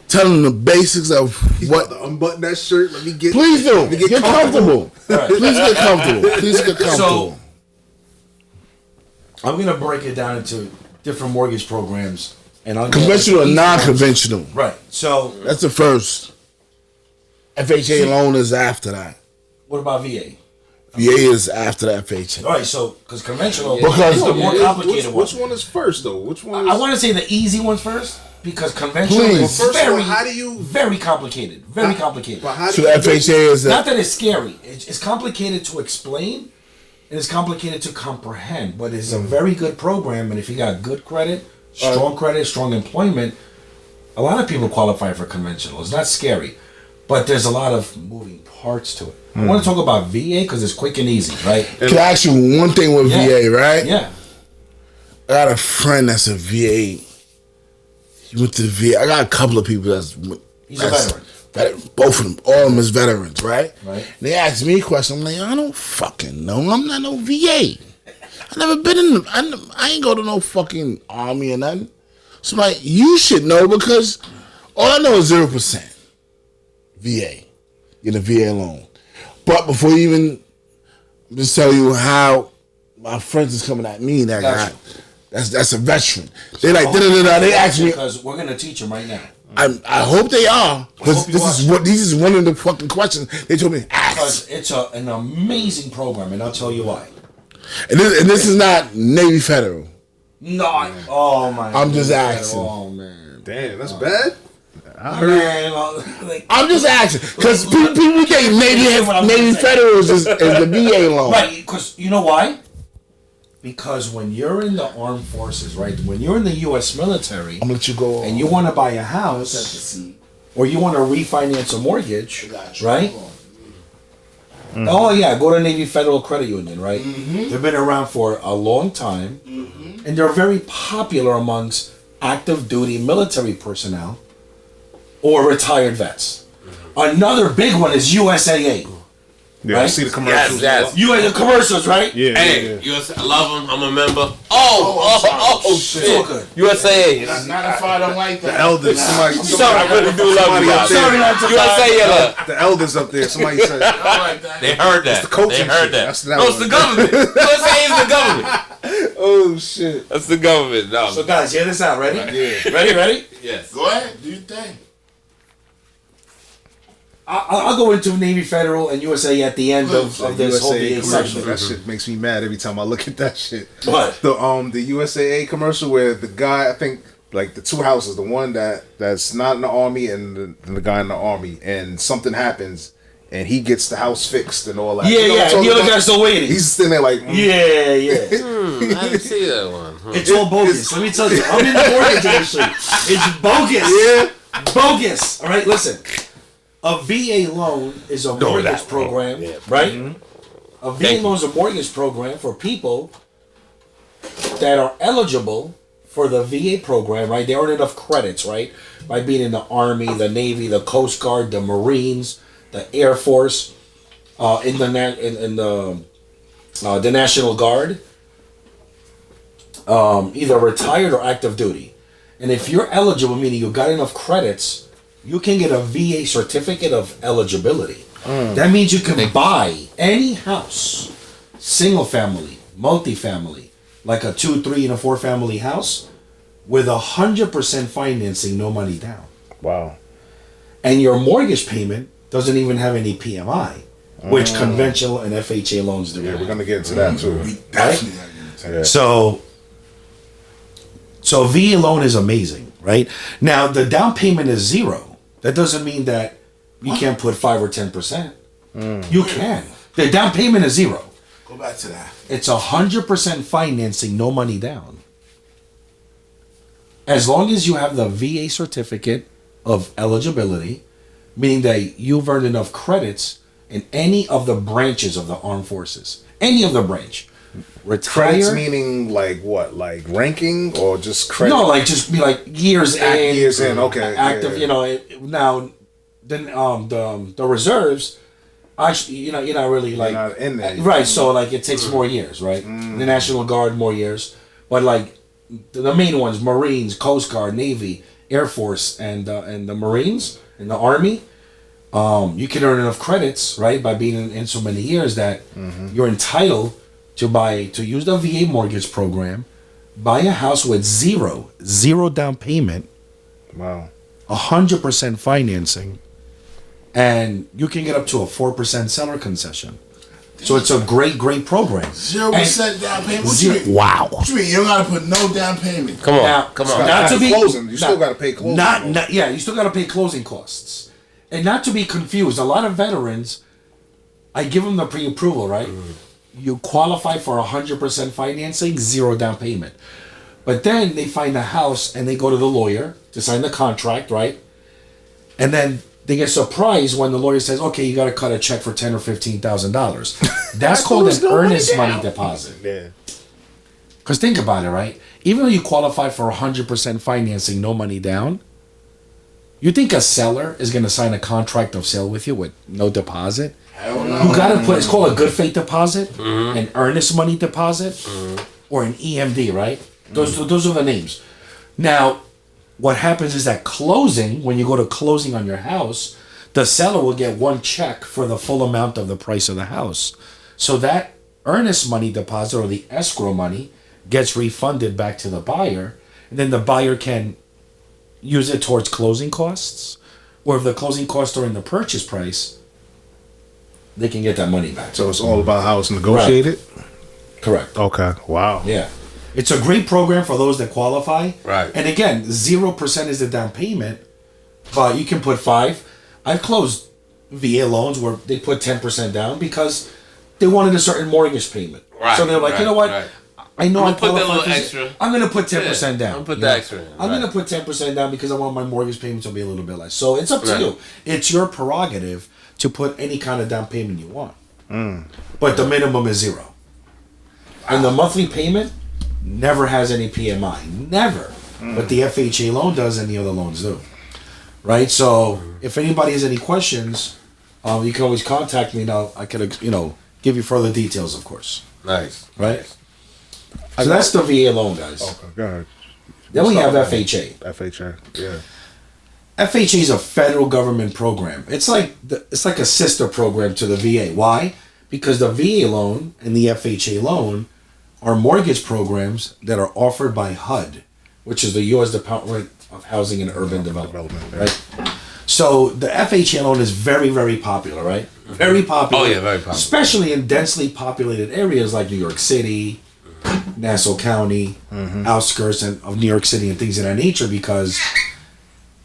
Speaker 1: telling the basics of what.
Speaker 2: To unbutton that shirt. Let me get.
Speaker 1: Please do. Get comfortable.
Speaker 3: Right.
Speaker 1: Please get comfortable. Please get comfortable.
Speaker 3: So I'm gonna break it down into different mortgage programs, and I'll
Speaker 1: Conventional and non-conventional.
Speaker 3: Right. So
Speaker 1: That's the first. FHA loan is after that.
Speaker 3: what about VA?
Speaker 1: VA is after the FHA.
Speaker 3: All right. So because conventional
Speaker 1: Because-
Speaker 3: is the more complicated
Speaker 2: Which
Speaker 3: one.
Speaker 2: one is first though? Which one? Is,
Speaker 3: I want to say the easy one first because conventional
Speaker 1: Please.
Speaker 3: is
Speaker 2: Well, first of all,
Speaker 3: very,
Speaker 2: how do you-
Speaker 3: very complicated. Very complicated.
Speaker 2: But how
Speaker 1: So
Speaker 2: do
Speaker 1: the
Speaker 2: you do-
Speaker 1: FHA is
Speaker 3: Not
Speaker 1: that.
Speaker 3: that it's scary. It's complicated to explain, and it's complicated to comprehend. But it's a very good program, and if you got good credit, strong employment, a lot of people qualify for conventional. It's not scary, but there's a lot of moving parts to it. I want to talk about VA because it's quick and easy, right?
Speaker 1: Can I ask you one thing with
Speaker 3: Yeah.
Speaker 1: VA, right?
Speaker 3: Yeah.
Speaker 1: I got a friend that's a VA. He went to the VA. I got a couple of people
Speaker 3: He's a veteran.
Speaker 1: Both of them, all of them is veterans, right?
Speaker 3: Right.
Speaker 1: And they asked me a question. I'm like, I don't fucking know. I'm not no VA. I never been in. I ain't go to no fucking army or nothing. So I'm like, you should know because all I know is 0% VA. Get a VA loan. But before you even just tell you how my friends is coming at me, that
Speaker 3: Gotcha.
Speaker 1: guy, that's a veteran. They like da-da-da-da. They ask me.
Speaker 3: Because we're gonna teach them right now.
Speaker 1: I hope they are because
Speaker 3: hope you
Speaker 1: this is one of the fucking questions they told me ask.
Speaker 3: Because it's an amazing program, and I'll tell you why.
Speaker 1: And this is not Navy Federal.
Speaker 3: No, oh my!
Speaker 1: I'm just asking.
Speaker 3: Oh man,
Speaker 2: Damn, that's bad.
Speaker 3: man, like,
Speaker 1: I'm just asking because people think
Speaker 3: What I'm
Speaker 1: Navy
Speaker 3: saying.
Speaker 1: Federal is the VA loan.
Speaker 3: right? Because you know why? Because when you're in the armed forces, right? When you're in the U.S. military,
Speaker 1: I'm gonna let you go.
Speaker 3: and you want to buy a house, or you want to refinance a mortgage, right? Oh yeah, go to Navy Federal Credit Union, right? They've been around for a long time, and they're very popular amongst active duty military personnel or retired vets. Another big one is USAA.
Speaker 2: Yeah,
Speaker 3: right?
Speaker 2: I see the commercials.
Speaker 4: Yes.
Speaker 3: You had the commercials, right?
Speaker 2: Yeah,
Speaker 4: Hey,
Speaker 2: yeah.
Speaker 4: USA, I love them. I'm a member. Oh, shit.
Speaker 3: So good.
Speaker 4: USA.
Speaker 1: Not if I don't like that.
Speaker 2: The elders, somebody,
Speaker 4: Sorry, I really do love you guys.
Speaker 3: Sorry not to
Speaker 4: USA, look.
Speaker 2: the elders up there. Somebody said,
Speaker 1: I like that.
Speaker 4: They heard that.
Speaker 2: the coaching
Speaker 4: They heard
Speaker 2: shit.
Speaker 4: that.
Speaker 2: That's that
Speaker 4: No, it's
Speaker 2: one.
Speaker 4: the government. USA is the government.
Speaker 2: "Oh shit."
Speaker 4: That's the government. No.
Speaker 3: So guys, hear this out. Ready?
Speaker 2: Yeah.
Speaker 3: Ready?
Speaker 4: Yes.
Speaker 1: Go ahead, do your thing.
Speaker 3: I'll go into Navy Federal and USA at the end of this whole
Speaker 2: USAA
Speaker 3: VA
Speaker 2: commercial.
Speaker 3: section.
Speaker 2: That shit makes me mad every time I look at that shit.
Speaker 3: What?
Speaker 2: The USAA commercial where the guy, I think like the two houses, the one that's not in the army and the guy in the army, and something happens and he gets the house fixed and all that.
Speaker 3: Yeah,
Speaker 2: You know what I'm
Speaker 3: yeah.
Speaker 2: talking
Speaker 3: The other
Speaker 2: about?
Speaker 3: guy's still waiting.
Speaker 2: He's sitting there like,
Speaker 3: Yeah.
Speaker 4: I didn't see that one.
Speaker 3: It's all bogus. Let me tell you. I'm in the mortgage industry. It's bogus.
Speaker 2: Yeah.
Speaker 3: Bogus. All right, listen. A VA loan is a mortgage program, right? A VA loan is a mortgage program for people that are eligible for the VA program, right? They earn enough credits, right? By being in the Army, the Navy, the Coast Guard, the Marines, the Air Force, in the National Guard, either retired or active duty. And if you're eligible, meaning you got enough credits, you can get a VA certificate of eligibility. That means you can buy any house, single family, multifamily, like a 2, 3, and a 4 family house, with 100% financing, no money down.
Speaker 2: wow.
Speaker 3: And your mortgage payment doesn't even have any PMI, which conventional and FHA loans do.
Speaker 2: Yeah, we're gonna get into that too.
Speaker 1: We definitely gotta get into that.
Speaker 2: Yeah.
Speaker 3: So VA loan is amazing, right? Now the down payment is 0. That doesn't mean that you can't put 5 or 10%. You can. The down payment is 0.
Speaker 1: Go back to that.
Speaker 3: It's 100% financing, no money down. As long as you have the VA certificate of eligibility, meaning that you've earned enough credits in any of the branches of the armed forces, any of the branch.
Speaker 2: Credits
Speaker 3: Retire.
Speaker 2: meaning like what? Like ranking or just credit?
Speaker 3: No, like just be like years in.
Speaker 2: Years in, okay.
Speaker 3: Active,
Speaker 2: yeah.
Speaker 3: you know. Now, then the reserves, actually, you're not really like
Speaker 2: not in there.
Speaker 3: right. So like it takes more years, right? The National Guard more years, but like the main ones: Marines, Coast Guard, Navy, Air Force, and the Marines and the Army. You can earn enough credits, right, by being in so many years that you're entitled to use the VA mortgage program, buy a house with zero down payment,
Speaker 2: Wow.
Speaker 3: 100% financing, and you can get up to a 4% seller concession. So it's a great program.
Speaker 1: 0% down payment. What you mean?
Speaker 3: Wow.
Speaker 1: What you mean? You don't gotta put no down payment.
Speaker 4: Come on.
Speaker 3: Now,
Speaker 4: Come
Speaker 2: Not
Speaker 4: on.
Speaker 3: to be
Speaker 2: closing. You still
Speaker 3: not-
Speaker 2: gotta pay closing.
Speaker 3: You still got to pay closing costs. And not to be confused, a lot of veterans, I give them the pre-approval, right? You qualify for 100% financing, 0 down payment. But then they find a house and they go to the lawyer to sign the contract, right? And then they get surprised when the lawyer says, "Okay, you got to cut a check for $10,000 or $15,000." That's called an earnest money deposit.
Speaker 2: Yeah.
Speaker 3: Because think about it, right? Even though you qualify for 100% financing, no money down, you think a seller is going to sign a contract of sale with you with no deposit?
Speaker 1: Hell no.
Speaker 3: You got to put, it's called a good faith deposit, an earnest money deposit, or an EMD, right? Those are the names. Now, what happens is that closing, when you go to closing on your house, the seller will get one check for the full amount of the price of the house. So that earnest money deposit or the escrow money gets refunded back to the buyer, and then the buyer can use it towards closing costs, or if the closing costs are in the purchase price, they can get that money back.
Speaker 2: So it's all about how it's negotiated?
Speaker 3: Correct.
Speaker 2: Okay. Wow.
Speaker 3: Yeah. It's a great program for those that qualify.
Speaker 4: Right.
Speaker 3: And again, 0% is the down payment, but you can put 5. I've closed VA loans where they put 10% down because they wanted a certain mortgage payment.
Speaker 4: Right,
Speaker 3: So they're like,
Speaker 4: right,
Speaker 3: you know what?
Speaker 4: right.
Speaker 3: I know
Speaker 4: I'm
Speaker 3: I
Speaker 4: gonna put that
Speaker 3: qualify
Speaker 4: little
Speaker 3: for
Speaker 4: extra.
Speaker 3: I'm going to put 10% down.
Speaker 4: I'm gonna put
Speaker 3: you
Speaker 4: the
Speaker 3: know?
Speaker 4: extra in,
Speaker 3: I'm going
Speaker 4: right.
Speaker 3: to put 10% down because I want my mortgage payment to be a little bit less. So it's up to
Speaker 4: Right.
Speaker 3: you. It's your prerogative to put any kind of down payment you want. But the minimum is 0. And the monthly payment never has any PMI. Never. what the FHA loan does and the other loans do. Right? So if anybody has any questions, you can always contact me and I can, give you further details, of course.
Speaker 4: Nice.
Speaker 3: Right? So that's the VA loan, guys.
Speaker 2: Okay, go ahead.
Speaker 3: Then we have FHA.
Speaker 2: FHA, yeah.
Speaker 3: FHA is a federal government program. It's like a sister program to the VA. Why? Because the VA loan and the FHA loan are mortgage programs that are offered by HUD, which is the U.S. Department of Housing and Urban Development. Right? So the FHA loan is very, very popular, right? Very popular.
Speaker 4: Oh yeah, very popular.
Speaker 3: Especially in densely populated areas like New York City, Nassau County, outskirts of New York City and things of that nature, because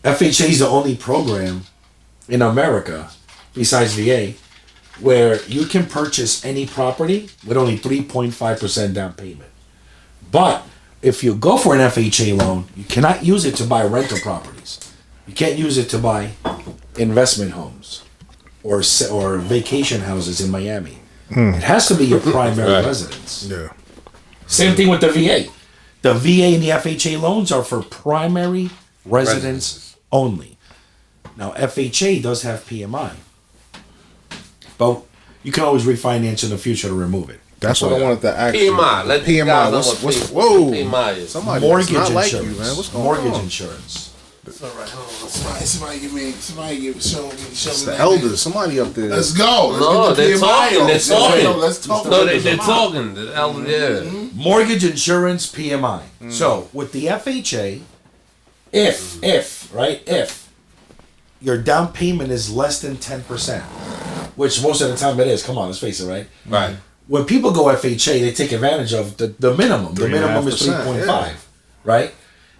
Speaker 3: FHA is the only program in America, besides VA, where you can purchase any property with only 3.5% down payment. But if you go for an FHA loan, you cannot use it to buy rental properties. You can't use it to buy investment homes or vacation houses in Miami. It has to be your primary residence.
Speaker 2: Yeah.
Speaker 3: Same thing with the VA. The VA and the FHA loans are for primary residence only. Now, FHA does have PMI, but you can always refinance in the future to remove it.
Speaker 2: That's what I wanted to ask
Speaker 4: PMI.
Speaker 2: you.
Speaker 4: Let these
Speaker 2: PMI.
Speaker 4: guys know
Speaker 2: What's
Speaker 4: what
Speaker 2: whoa?
Speaker 4: PMI is.
Speaker 2: Somebody
Speaker 3: Mortgage
Speaker 2: does not
Speaker 3: insurance.
Speaker 2: like you, man. What's going
Speaker 3: Mortgage
Speaker 2: on?
Speaker 3: insurance.
Speaker 4: It's all right. Hold on.
Speaker 1: Somebody show me.
Speaker 2: It's the elders. Somebody up there.
Speaker 1: Let's go.
Speaker 4: No,
Speaker 1: Let's get
Speaker 4: they're
Speaker 1: the PMI
Speaker 4: talking.
Speaker 1: on.
Speaker 4: They're talking.
Speaker 1: Let's talk.
Speaker 4: No, they're talking. The elder, yeah.
Speaker 3: Mortgage insurance PMI. So with the FHA, if your down payment is less than 10%, which most of the time it is. Come on, let's face it, right?
Speaker 4: Right.
Speaker 3: When people go FHA, they take advantage of the minimum. The minimum is 3.5, right?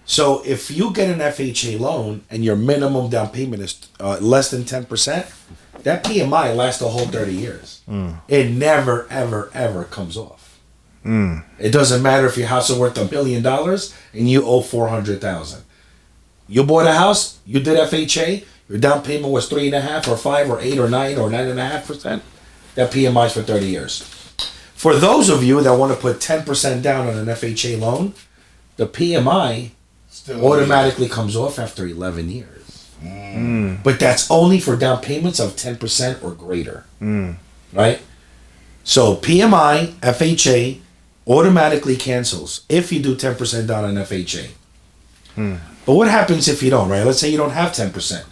Speaker 3: So if you get an FHA loan and your minimum down payment is less than 10%, that PMI lasts the whole 30 years. It never, ever, ever comes off. It doesn't matter if your house is worth $1 million and you owe $400,000. You bought a house, you did FHA, your down payment was 3.5 or 5 or 8 or 9 or 9.5%. That PMI is for 30 years. For those of you that want to put 10% down on an FHA loan, the PMI automatically comes off after 11 years. But that's only for down payments of 10% or greater. Right? So PMI, FHA automatically cancels if you do 10% down on FHA. But what happens if you don't, right? Let's say you don't have 10%.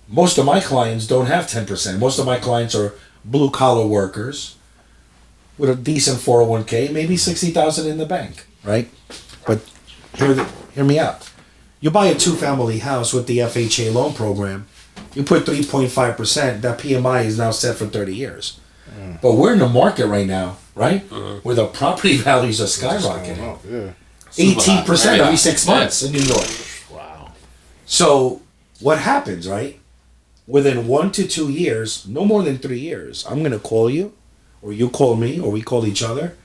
Speaker 3: Most of my clients don't have 10%. Most of my clients are blue collar workers with a decent 401k, maybe $60,000 in the bank, right? But hear me out. You buy a 2-family house with the FHA loan program, you put 3.5%, that PMI is now set for 30 years. But we're in the market right now, right? Where the property values are skyrocketing. 18% every 6 months in New York.
Speaker 2: Wow.
Speaker 3: So what happens, right? Within 1 to 2 years, no more than 3 years, I'm going to call you, or you call me, or we call each other.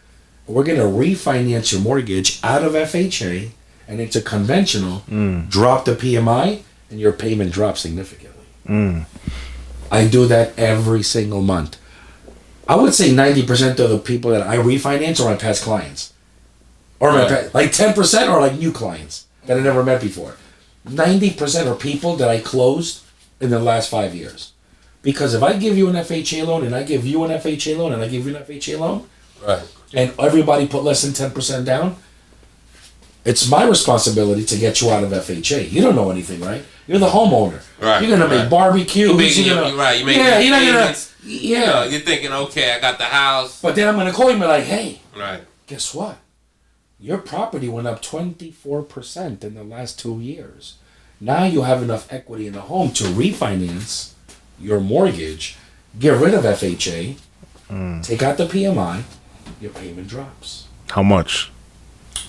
Speaker 3: We're going to refinance your mortgage out of FHA and into conventional, drop the PMI, and your payment drops significantly. I do that every single month. I would say 90% of the people that I refinance are my past clients. Or like 10% are like new clients that I never met before. 90% are people that I closed in the last 5 years. Because if I give you an FHA loan and I give you an FHA loan and I give you an FHA loan,
Speaker 4: Right.
Speaker 3: and everybody put less than 10% down, it's my responsibility to get you out of FHA. You don't know anything, right? You're the homeowner.
Speaker 4: Right.
Speaker 3: You're gonna make barbecues.
Speaker 4: You're right. You make
Speaker 3: you're not gonna.
Speaker 4: Yeah. You're thinking, okay, I got the house.
Speaker 3: But then I'm gonna call you and be like, hey,
Speaker 4: Right.
Speaker 3: guess what? Your property went up 24% in the last 2 years. Now you have enough equity in the home to refinance your mortgage, get rid of FHA, take out the PMI, your payment drops.
Speaker 2: How much?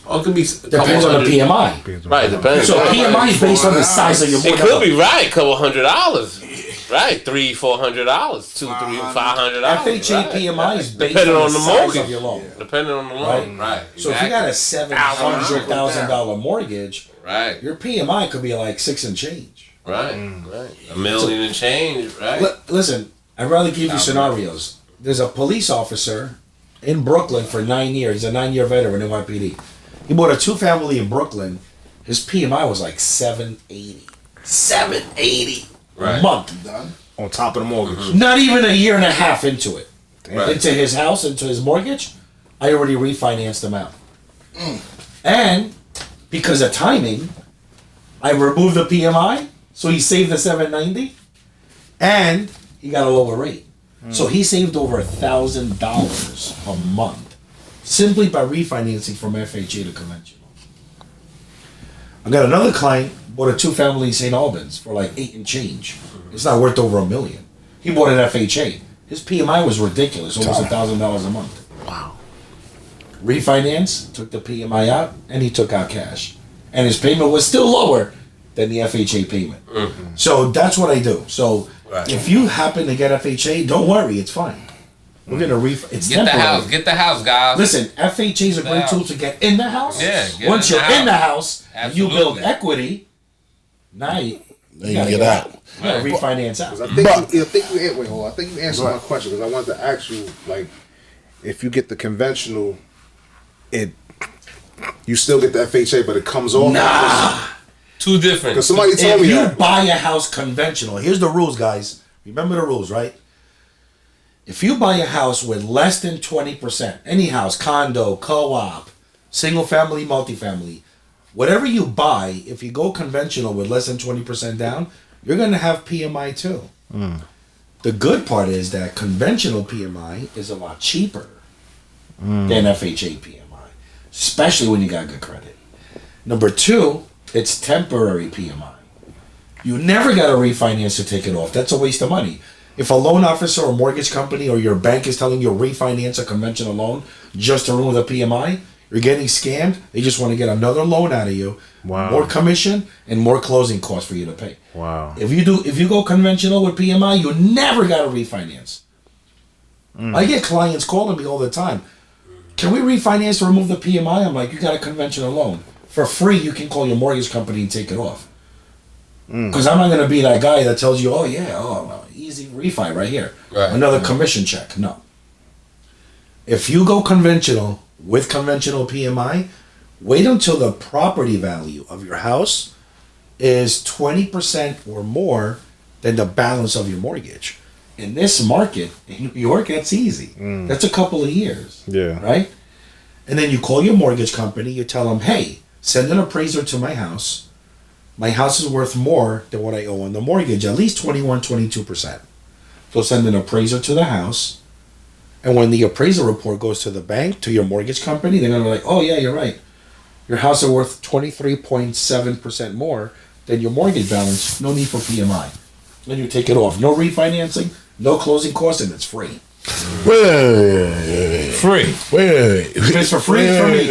Speaker 4: Oh, it could be.
Speaker 3: Depends on the PMI.
Speaker 4: Right. Depends.
Speaker 3: So PMI is based on the size of your
Speaker 4: It
Speaker 3: mortgage.
Speaker 4: could be right. $200. Right. $300-$400. $200-$500.
Speaker 3: FHA PMI is based
Speaker 4: Depending
Speaker 3: on
Speaker 4: on
Speaker 3: the
Speaker 4: the
Speaker 3: size
Speaker 4: mortgage.
Speaker 3: of your loan.
Speaker 4: Depending on the loan. Right.
Speaker 3: So if you got a $700,000 mortgage,
Speaker 4: Right.
Speaker 3: your PMI could be like 6 and change.
Speaker 4: Right. Right. $1 million and change. Right.
Speaker 3: Listen, I'd rather give you scenarios. There's a police officer in Brooklyn for 9 years. He's a 9-year veteran in NYPD. He bought a 2-family in Brooklyn His PMI was like 780. 780 a
Speaker 4: Right.
Speaker 3: month, done.
Speaker 2: On top of the mortgage.
Speaker 3: Not even a year and a half into it.
Speaker 4: Right.
Speaker 3: Into his house, into his mortgage, I already refinanced him out. And because of timing, I removed the PMI, so he saved the 790, and he got a lower rate. So he saved over $1,000 a month simply by refinancing from FHA to conventional. I got another client bought a 2-family in St. Albans for like 8 and change. It's not worth over $1 million. He bought an FHA. His PMI was ridiculous, almost $1,000 a month.
Speaker 2: Wow.
Speaker 3: Refinance, took the PMI out, and he took out cash. And his payment was still lower than the FHA payment. So that's what I do. So if you happen to get FHA, don't worry, it's fine. We're gonna it's
Speaker 4: Get the
Speaker 3: temporary.
Speaker 4: house. Get the house, guys.
Speaker 3: Listen, FHA is a great
Speaker 4: house.
Speaker 3: tool to get in the house.
Speaker 4: Yeah, get
Speaker 3: Once
Speaker 4: in
Speaker 3: you're
Speaker 4: the
Speaker 3: in the house, and you build
Speaker 4: Absolutely.
Speaker 3: equity. Now you
Speaker 1: Then
Speaker 3: gotta
Speaker 1: you get out.
Speaker 3: You gotta refinance out.
Speaker 2: I think
Speaker 1: But-
Speaker 2: you wait, hold on. I think you answered my question because I wanted to ask you, like, if you get the conventional, you still get the FHA, but it comes off.
Speaker 3: Nah.
Speaker 4: Two different.
Speaker 2: Because somebody told
Speaker 3: If
Speaker 2: me
Speaker 3: you
Speaker 2: that.
Speaker 3: buy a house conventional, here's the rules, guys. Remember the rules, right? If you buy a house with less than 20%, any house, condo, co-op, single family, multifamily, whatever you buy, if you go conventional with less than 20% down, you're going to have PMI too. The good part is that conventional PMI is a lot cheaper than FHA PMI, especially when you got good credit. Number 2, it's temporary PMI. You never got to refinance to take it off. That's a waste of money. If a loan officer or mortgage company or your bank is telling you refinance a conventional loan just to remove the PMI, you're getting scammed. They just want to get another loan out of you.
Speaker 2: Wow.
Speaker 3: More commission and more closing costs for you to pay.
Speaker 2: Wow.
Speaker 3: If you go conventional with PMI, you never got to refinance. I get clients calling me all the time. Can we refinance to remove the PMI? I'm like, you got a conventional loan. For free, you can call your mortgage company and take it off. Because I'm not going to be that guy that tells you, easy refi right here.
Speaker 4: Right.
Speaker 3: Another commission check. No. If you go conventional with conventional PMI, wait until the property value of your house is 20% or more than the balance of your mortgage. In this market, in New York, that's easy. That's a couple of years.
Speaker 2: Yeah.
Speaker 3: Right? And then you call your mortgage company, you tell them, hey, send an appraiser to my house. My house is worth more than what I owe on the mortgage, at least 22%. So send an appraiser to the house. And when the appraisal report goes to the bank, to your mortgage company, they're going to be like, oh, yeah, you're right. Your house is worth 23.7% more than your mortgage balance. No need for PMI. Then you take it off. No refinancing, no closing costs, and it's free.
Speaker 1: Wait.
Speaker 4: Free.
Speaker 3: If it's for free, it's for me.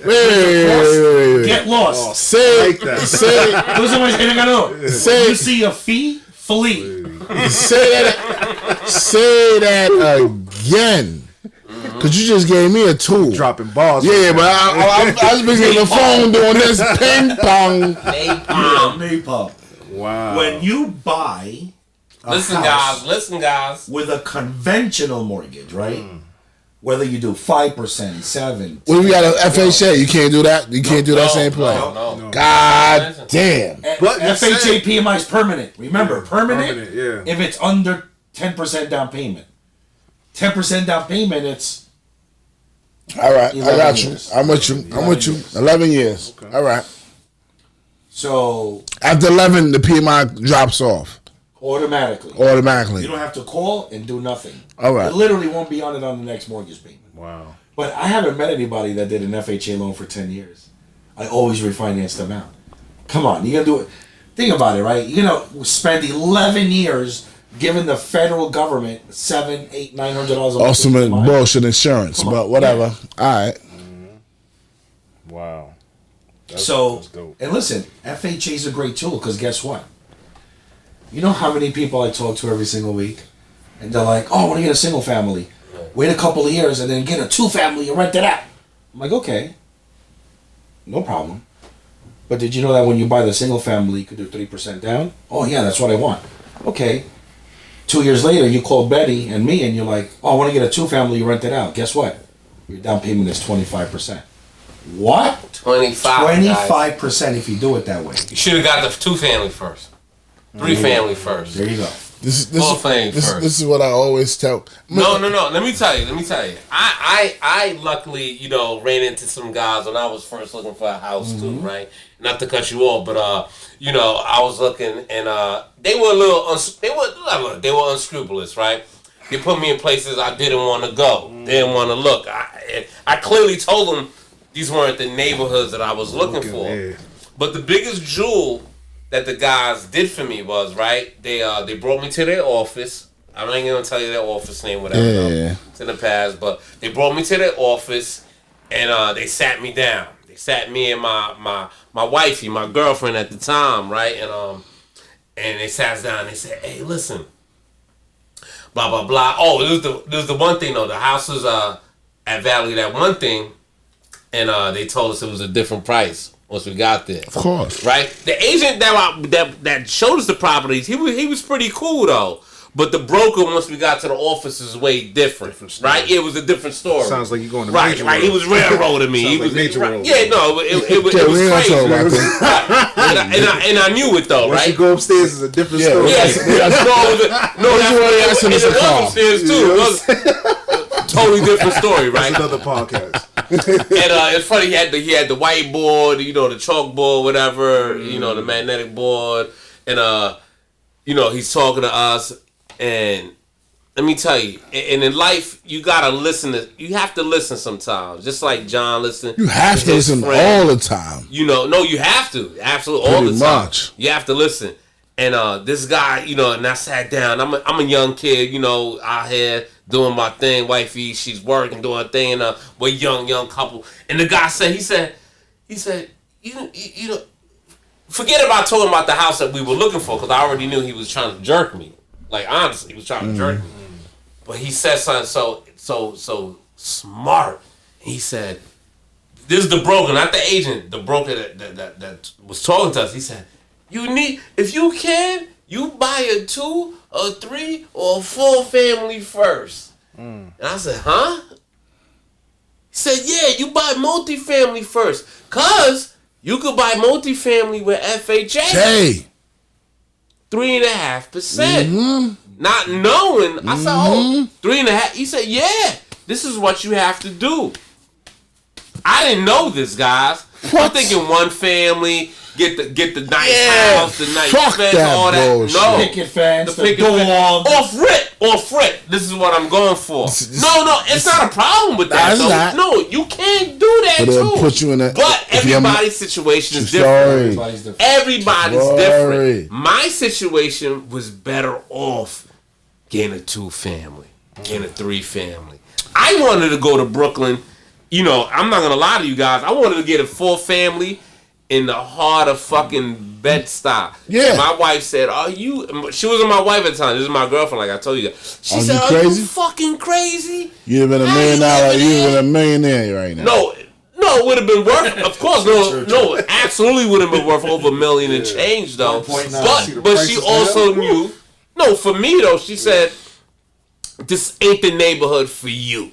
Speaker 1: Wait.
Speaker 3: Get lost.
Speaker 1: Say
Speaker 2: Like that.
Speaker 1: say
Speaker 3: Those are my ganó.
Speaker 1: Say-
Speaker 3: You see a fee, flee.
Speaker 1: say that again. Cause you just gave me a tool.
Speaker 2: Dropping balls.
Speaker 1: Yeah, but I was busy on the phone doing this ping pong.
Speaker 3: Napalm.
Speaker 2: Wow.
Speaker 3: When you buy a house
Speaker 4: Listen, guys.
Speaker 3: with a conventional mortgage, right? Whether you do 5%, 7%.
Speaker 1: When we got an FHA, you can't do that. You can't do that same play.
Speaker 4: No.
Speaker 1: God damn.
Speaker 2: But you
Speaker 3: FHA
Speaker 2: said-
Speaker 3: PMI is permanent. Remember, permanent,
Speaker 2: yeah.
Speaker 3: if it's under 10% down payment. 10% down payment, it's
Speaker 1: All right, I
Speaker 3: 11
Speaker 1: got you.
Speaker 3: years.
Speaker 1: I'm with you. 11 years. All right.
Speaker 3: so
Speaker 1: After 11, the PMI drops off
Speaker 3: automatically.
Speaker 1: automatically.
Speaker 3: You don't have to call and do nothing.
Speaker 1: All right.
Speaker 3: It literally won't be on it on the next mortgage payment.
Speaker 2: Wow.
Speaker 3: But I haven't met anybody that did an FHA loan for 10 years. I always refinance them out. Come on, you're going to do it. Think about it, right? You're going to spend 11 years giving the federal government $700, $800, $900 a month.
Speaker 1: Ultimate bullshit insurance,
Speaker 3: Come on.
Speaker 1: but whatever. All right.
Speaker 2: Wow.
Speaker 3: So,
Speaker 2: that's dope.
Speaker 3: and listen, FHA is a great tool because guess what? You know how many people I talk to every single week? And they're like, oh, I want to get a single family. Wait a couple of years and then get a 2-family and rent it out. I'm like, okay. No problem. But did you know that when you buy the single family, you could do 3% down? Oh, yeah, that's what I want. Okay. 2 years later, you call Betty and me and you're like, oh, I want to get a 2-family, you rent it out. Guess what? Your down payment is 25%. What?
Speaker 4: 25.
Speaker 3: 25% if you do it that way.
Speaker 4: You should have got the 2-family first. 3-family first.
Speaker 3: There you go.
Speaker 1: This is what I always tell.
Speaker 4: No. Let me tell you. I luckily, ran into some guys when I was first looking for a house too, right? Not to cut you off, but I was looking and they were a little they were unscrupulous, right? They put me in places I didn't want to go, didn't want to look. I clearly told them these weren't the neighborhoods that I was looking for.
Speaker 2: Yeah.
Speaker 4: But the biggest jewel that the guys did for me was, right, they brought me to their office. I ain't gonna tell you their office name, whatever.
Speaker 1: Yeah.
Speaker 4: It's in the past, but they brought me to their office and they sat me down. They sat me and my wifey, my girlfriend at the time, right? And they sat us down and they said, "Hey, listen, blah blah blah." Oh, it was the one thing though. The house was at Valley, that one thing, and they told us it was a different price once we got there.
Speaker 1: Of course.
Speaker 4: Right? The agent that showed us the properties, he was pretty cool though. But the broker, once we got to the office, is way different. Right? It was a different story.
Speaker 2: Sounds like you're going to
Speaker 4: right.
Speaker 2: Nature
Speaker 4: Right.
Speaker 2: World.
Speaker 4: He was railroading me.
Speaker 2: Sounds like Nature World.
Speaker 4: Yeah, no, it was crazy. And I knew it though,
Speaker 2: Once
Speaker 4: right?
Speaker 2: you go upstairs, it's a different story.
Speaker 4: Yeah, that's upstairs too. It was a totally different story, right?
Speaker 2: That's another podcast.
Speaker 4: And it's funny, he had the whiteboard, the chalkboard, whatever, the magnetic board, and he's talking to us, and let me tell you, and in life you gotta listen you have to listen sometimes, just like John listened.
Speaker 1: You have to listen all the time.
Speaker 4: No, you have to, absolutely all the time. Much. You have to listen. And this guy, and I sat down. I'm a young kid, out here doing my thing. Wifey, she's working, doing her thing. We're young couple. And the guy said, he said, you know, forget about talking about the house that we were looking for, because I already knew he was trying to jerk me. Like, honestly, he was trying to jerk me. But he said something so smart. He said, this is the broker, not the agent, the broker that was talking to us. He said, if you can, you buy a 2, a 3, or a 4 family first. And I said, huh? He said, yeah, you buy multifamily first. Because you could buy multifamily with FHA. 3.5%. Not knowing. I said, 3.5. He said, yeah, this is what you have to do. I didn't know this, guys. I'm thinking one family, get the nice house, the nice fence, all that.
Speaker 1: Bullshit.
Speaker 4: No,
Speaker 3: picket fence,
Speaker 4: the picket fence. Off rip. This is what I'm going for. No, it's not a problem with that. No, you can't do that too.
Speaker 1: Put you in a,
Speaker 4: but everybody's situation is different. Everybody's different. My situation was better off getting a 2-family, getting a 3-family. I wanted to go to Brooklyn. I'm not gonna lie to you guys. I wanted to get a 4-family in the heart of fucking Bed-Stuy. Yeah. My wife said, she wasn't my wife at the time. This is my girlfriend, like I told you. She said, are you fucking crazy?
Speaker 1: You'd have been $1 million. You'd have been a millionaire right now.
Speaker 4: No, it would have been worth, of course, no, absolutely would have been worth over $1 million and change, though. But she also knew, for me, though, she said, this ain't the neighborhood for you.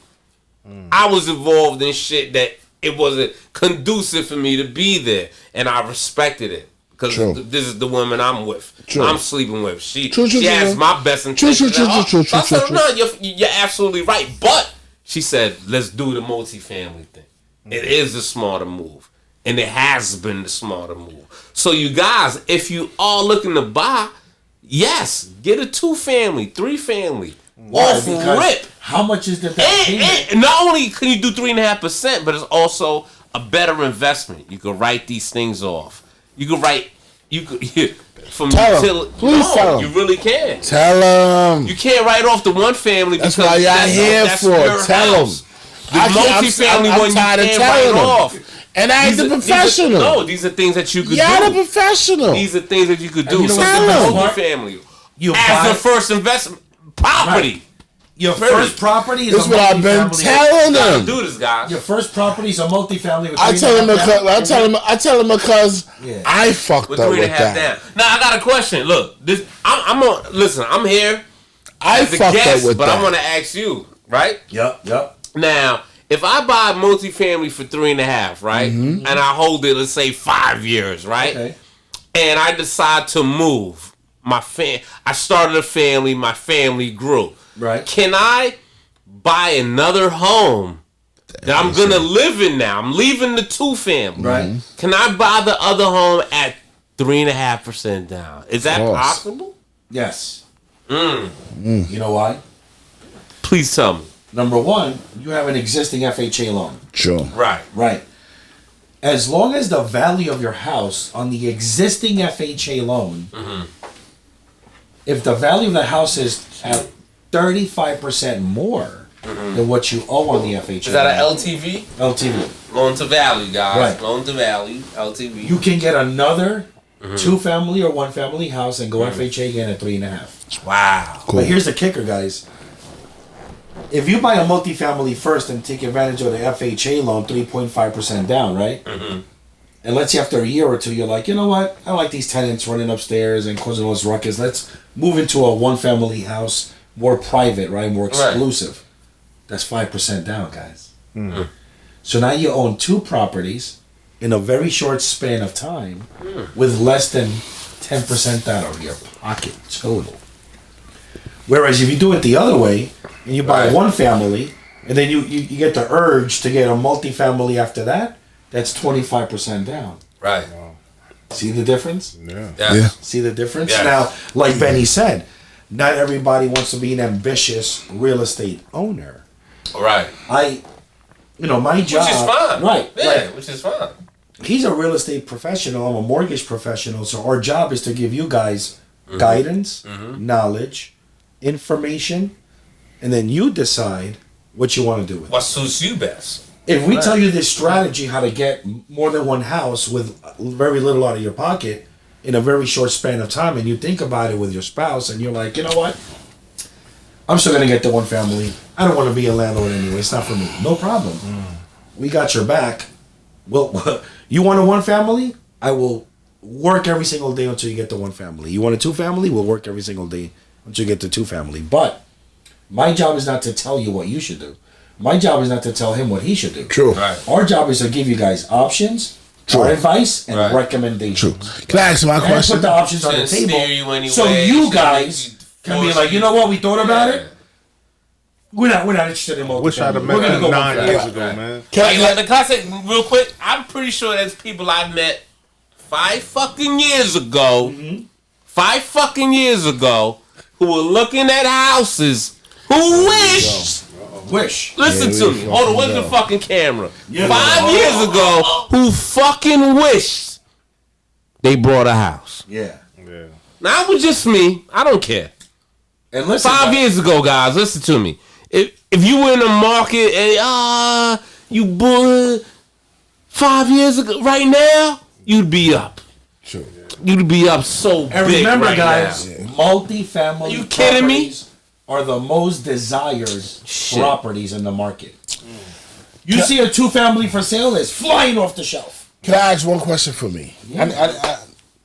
Speaker 4: I was involved in shit that it wasn't conducive for me to be there, and I respected it because this is the woman I'm with. I'm sleeping with. She has my best intentions. I said, no, you're absolutely right. But she said, let's do the multifamily thing. It is the smarter move, and it has been the smarter move. So you guys, if you are looking to buy, yes, get a 2-family, 3-family. Off rip.
Speaker 3: How much is the payment?
Speaker 4: And not only can you do 3.5%, but it's also a better investment. You can write these things off. You can write. From utility.
Speaker 1: Please tell them.
Speaker 4: You really can.
Speaker 1: Tell them.
Speaker 4: You can't write off the 1-family.
Speaker 1: That's why y'all here for. Tell them.
Speaker 4: The multifamily one you can't write off.
Speaker 1: And I ain't the professional.
Speaker 4: These are things that you could do.
Speaker 1: Y'all the professional.
Speaker 4: These are things that you could do.
Speaker 1: So
Speaker 4: multifamily. As the first investment. Property.
Speaker 3: Right. Your first property is
Speaker 1: this
Speaker 3: a
Speaker 1: what I've been telling them.
Speaker 4: Do this, guys.
Speaker 3: Your first property is a multifamily. With
Speaker 1: I tell him because I fucked up with that.
Speaker 4: Now I got a question. Look, I'm here.
Speaker 1: I fucked up with
Speaker 4: but
Speaker 1: that.
Speaker 4: I want to ask you, right?
Speaker 3: Yep.
Speaker 4: Now, if I buy a multifamily for 3.5, right, and I hold it, let's say 5 years, right, and I decide to move, I started a family, my family grew,
Speaker 3: Right.
Speaker 4: Can I buy another home that I'm gonna live in now? I'm leaving the 2-family,
Speaker 3: Right.
Speaker 4: Can I buy the other home at 3.5% down? Is that possible?
Speaker 3: Yes. You know why?
Speaker 4: Please tell me.
Speaker 3: Number one, you have an existing FHA loan.
Speaker 1: Sure.
Speaker 4: Right.
Speaker 3: Right. As long as the value of your house on the existing FHA loan, if the value of the house is at 35% more than what you owe on the FHA
Speaker 4: Is that an
Speaker 3: loan,
Speaker 4: LTV?
Speaker 3: LTV.
Speaker 4: Loan to value, guys.
Speaker 3: Right.
Speaker 4: Loan to value, LTV.
Speaker 3: You can get another 2-family or 1-family house and go FHA again at 3.5.
Speaker 4: Wow.
Speaker 1: Cool.
Speaker 3: But here's the kicker, guys. If you buy a multifamily first and take advantage of the FHA loan, 3.5% down, right? And let's say after a year or two, you're like, you know what? I don't like these tenants running upstairs and causing all this ruckus. Let's move into a 1-family house, more private, right? More exclusive. That's 5% down, guys. So now you own 2 properties in a very short span of time with less than 10% out of your pocket total. Whereas if you do it the other way and you buy 1-family and then you get the urge to get a multifamily after that, that's 25% down.
Speaker 4: Right.
Speaker 3: See the difference?
Speaker 1: Yeah.
Speaker 3: See the difference?
Speaker 4: Yeah.
Speaker 3: Now, like Benny said, not everybody wants to be an ambitious real estate owner.
Speaker 4: Right.
Speaker 3: My job.
Speaker 4: Which is fine.
Speaker 3: Right.
Speaker 4: Yeah,
Speaker 3: Like,
Speaker 4: which is fine.
Speaker 3: he's a real estate professional. I'm a mortgage professional. So our job is to give you guys guidance, knowledge, information, and then you decide what you want to do with it.
Speaker 4: What suits you best?
Speaker 3: If we tell you this strategy how to get more than one house with very little out of your pocket in a very short span of time, and you think about it with your spouse, and you're like, you know what? I'm still gonna get the 1-family. I don't want to be a landlord anyway. It's not for me. No problem. We got your back. Well, you want a 1-family? I will work every single day until you get the 1-family. You want a 2-family? We'll work every single day until you get the 2-family. But my job is not to tell you what you should do. My job is not to tell him what he should do.
Speaker 1: True.
Speaker 4: Right.
Speaker 3: Our job is to give you guys options, our advice, and recommendations.
Speaker 1: True. Can I ask my
Speaker 3: And
Speaker 1: question?
Speaker 3: put the options on the
Speaker 4: Shouldn't steer you
Speaker 3: table,
Speaker 4: anyway,
Speaker 3: so you
Speaker 4: shouldn't
Speaker 3: guys
Speaker 4: make you
Speaker 3: can be
Speaker 4: force
Speaker 3: like, you know what, we thought about it. We're not interested in multifamily.
Speaker 2: Wish I'd have
Speaker 3: We're
Speaker 2: met
Speaker 3: gonna
Speaker 2: that
Speaker 3: go
Speaker 2: 9
Speaker 3: 1-family.
Speaker 2: years ago, man.
Speaker 4: Can I say real quick? I'm pretty sure there's people I met 5 fucking years ago, 5 fucking years ago, who were looking at houses who wished.
Speaker 3: Wish.
Speaker 4: Listen
Speaker 1: Yeah,
Speaker 4: to
Speaker 1: we
Speaker 4: me. Hold on, where's the
Speaker 1: fucking
Speaker 4: fucking camera?
Speaker 3: Yeah.
Speaker 4: 5 years ago, who fucking wished they bought a house.
Speaker 3: Yeah.
Speaker 2: Yeah.
Speaker 4: Now it was just me. I don't care.
Speaker 3: And listen,
Speaker 4: 5 years ago, guys, listen to me. If you were in the market and you bought 5 years ago, right now, you'd be up.
Speaker 1: True.
Speaker 4: You'd be up so
Speaker 3: and
Speaker 4: big
Speaker 3: remember,
Speaker 4: right
Speaker 3: guys,
Speaker 4: now.
Speaker 3: multifamily
Speaker 4: Are you kidding me?
Speaker 3: properties are the most desired properties in the market. You see a 2-family for sale, it's flying off the shelf.
Speaker 1: Can I ask one question for me?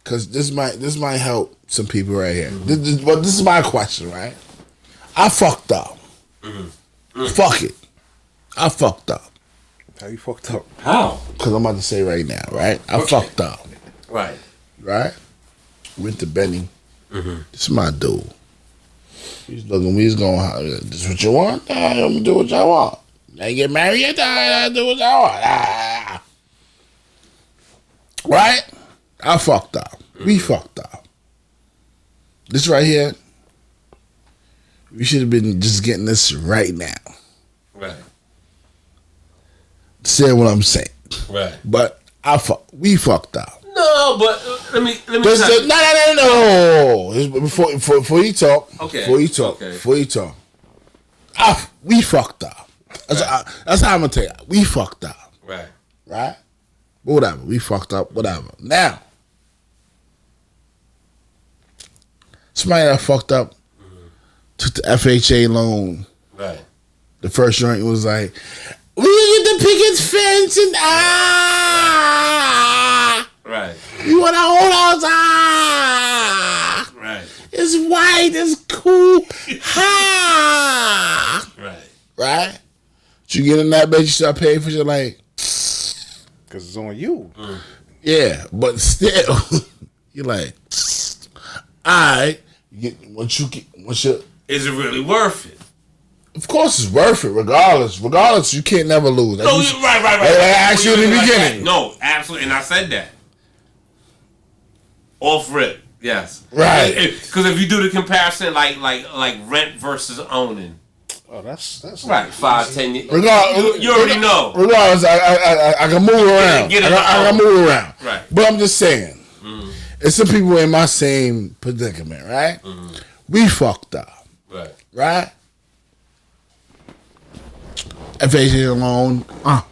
Speaker 1: Because this might help some people right here. This is my question, right? I fucked up. Fuck it. I fucked up.
Speaker 2: How you fucked up?
Speaker 3: How?
Speaker 1: Because I'm about to say right now, right? I fucked up.
Speaker 4: Right.
Speaker 1: Right? Went to Benny. This is my dude. He's looking, he's going, this what you want? I'm going to do what I want. I get married yet? I do what I want. Right? I fucked up. We fucked up. This right here, we should have been just getting this right now.
Speaker 4: Right.
Speaker 1: Saying what I'm saying.
Speaker 4: Right.
Speaker 1: But we fucked up.
Speaker 4: No, but let me tell you.
Speaker 1: No. Before you talk.
Speaker 4: Okay.
Speaker 1: Before you talk. We fucked up. That's how I'm gonna tell you. We fucked up.
Speaker 4: Right.
Speaker 1: Right? Whatever. We fucked up. Whatever. Now, somebody that fucked up took the FHA loan.
Speaker 4: Right.
Speaker 1: The first joint was like, we get the picket fence and
Speaker 4: Right.
Speaker 1: you want a whole house
Speaker 4: Right.
Speaker 1: it's white, it's cool
Speaker 4: Right.
Speaker 1: right? You get in that bitch, you start paying for shit like,
Speaker 2: Because it's on you.
Speaker 1: yeah, but still, you're like, alright, once you,
Speaker 4: Is it really worth it?
Speaker 1: of course it's worth it, regardless, you can't never lose. Like
Speaker 4: No, right.
Speaker 1: Like I asked you in the beginning.
Speaker 4: No, absolutely, and I said that. Off rip, yes.
Speaker 1: Right.
Speaker 4: Because if you do the comparison, like rent versus owning.
Speaker 2: Oh, that's
Speaker 4: Right, 5, 10 years. You already know.
Speaker 1: Regardless, I can move around. I can move around.
Speaker 4: Right.
Speaker 1: But I'm just saying, it's some people in my same predicament, right? We fucked up, right? FHA loan. I'm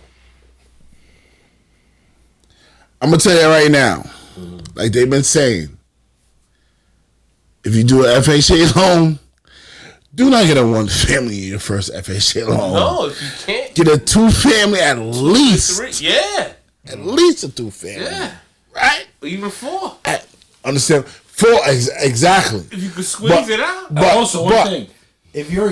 Speaker 1: gonna tell you right now, like they've been saying, if you do an FHA loan, do not get a one family in your first FHA loan.
Speaker 4: No, if you can't.
Speaker 1: Get a 2 family at least.
Speaker 4: 3, yeah.
Speaker 1: At least a 2 family.
Speaker 4: Yeah.
Speaker 1: Right?
Speaker 4: Even 4.
Speaker 1: Understand? 4, exactly.
Speaker 4: If you could squeeze it out.
Speaker 3: But also, one thing. If you're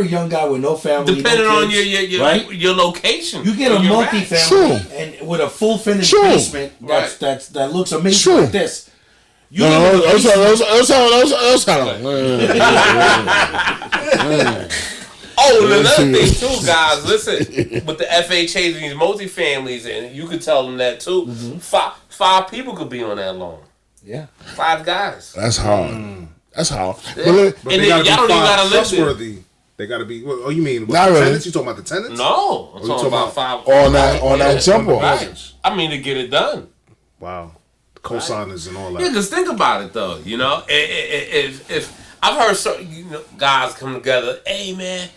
Speaker 3: a young guy with no family,
Speaker 4: Depending
Speaker 3: no
Speaker 4: on
Speaker 3: kids,
Speaker 4: your location.
Speaker 3: you get a multi-family and with a full finished basement that looks amazing like this. You
Speaker 1: those
Speaker 4: Oh, and another thing too, guys. Listen, with the FHAs and these multifamilies, and you could tell them that too. 5 people could be on that loan.
Speaker 3: Yeah,
Speaker 4: 5 guys.
Speaker 1: That's hard. That's hard.
Speaker 4: Yeah.
Speaker 2: But
Speaker 4: And then y'all don't even gotta live there.
Speaker 2: trustworthy. They gotta be. Oh, you mean
Speaker 1: Not
Speaker 2: the
Speaker 1: really.
Speaker 2: tenants? You talking about the tenants?
Speaker 4: No, I'm talking about 5
Speaker 1: on that jump off.
Speaker 4: Right. I mean, to get it done.
Speaker 2: Wow, the co-signers and all that.
Speaker 4: Yeah, because think about it though. You know, if I've heard certain guys come together, hey man,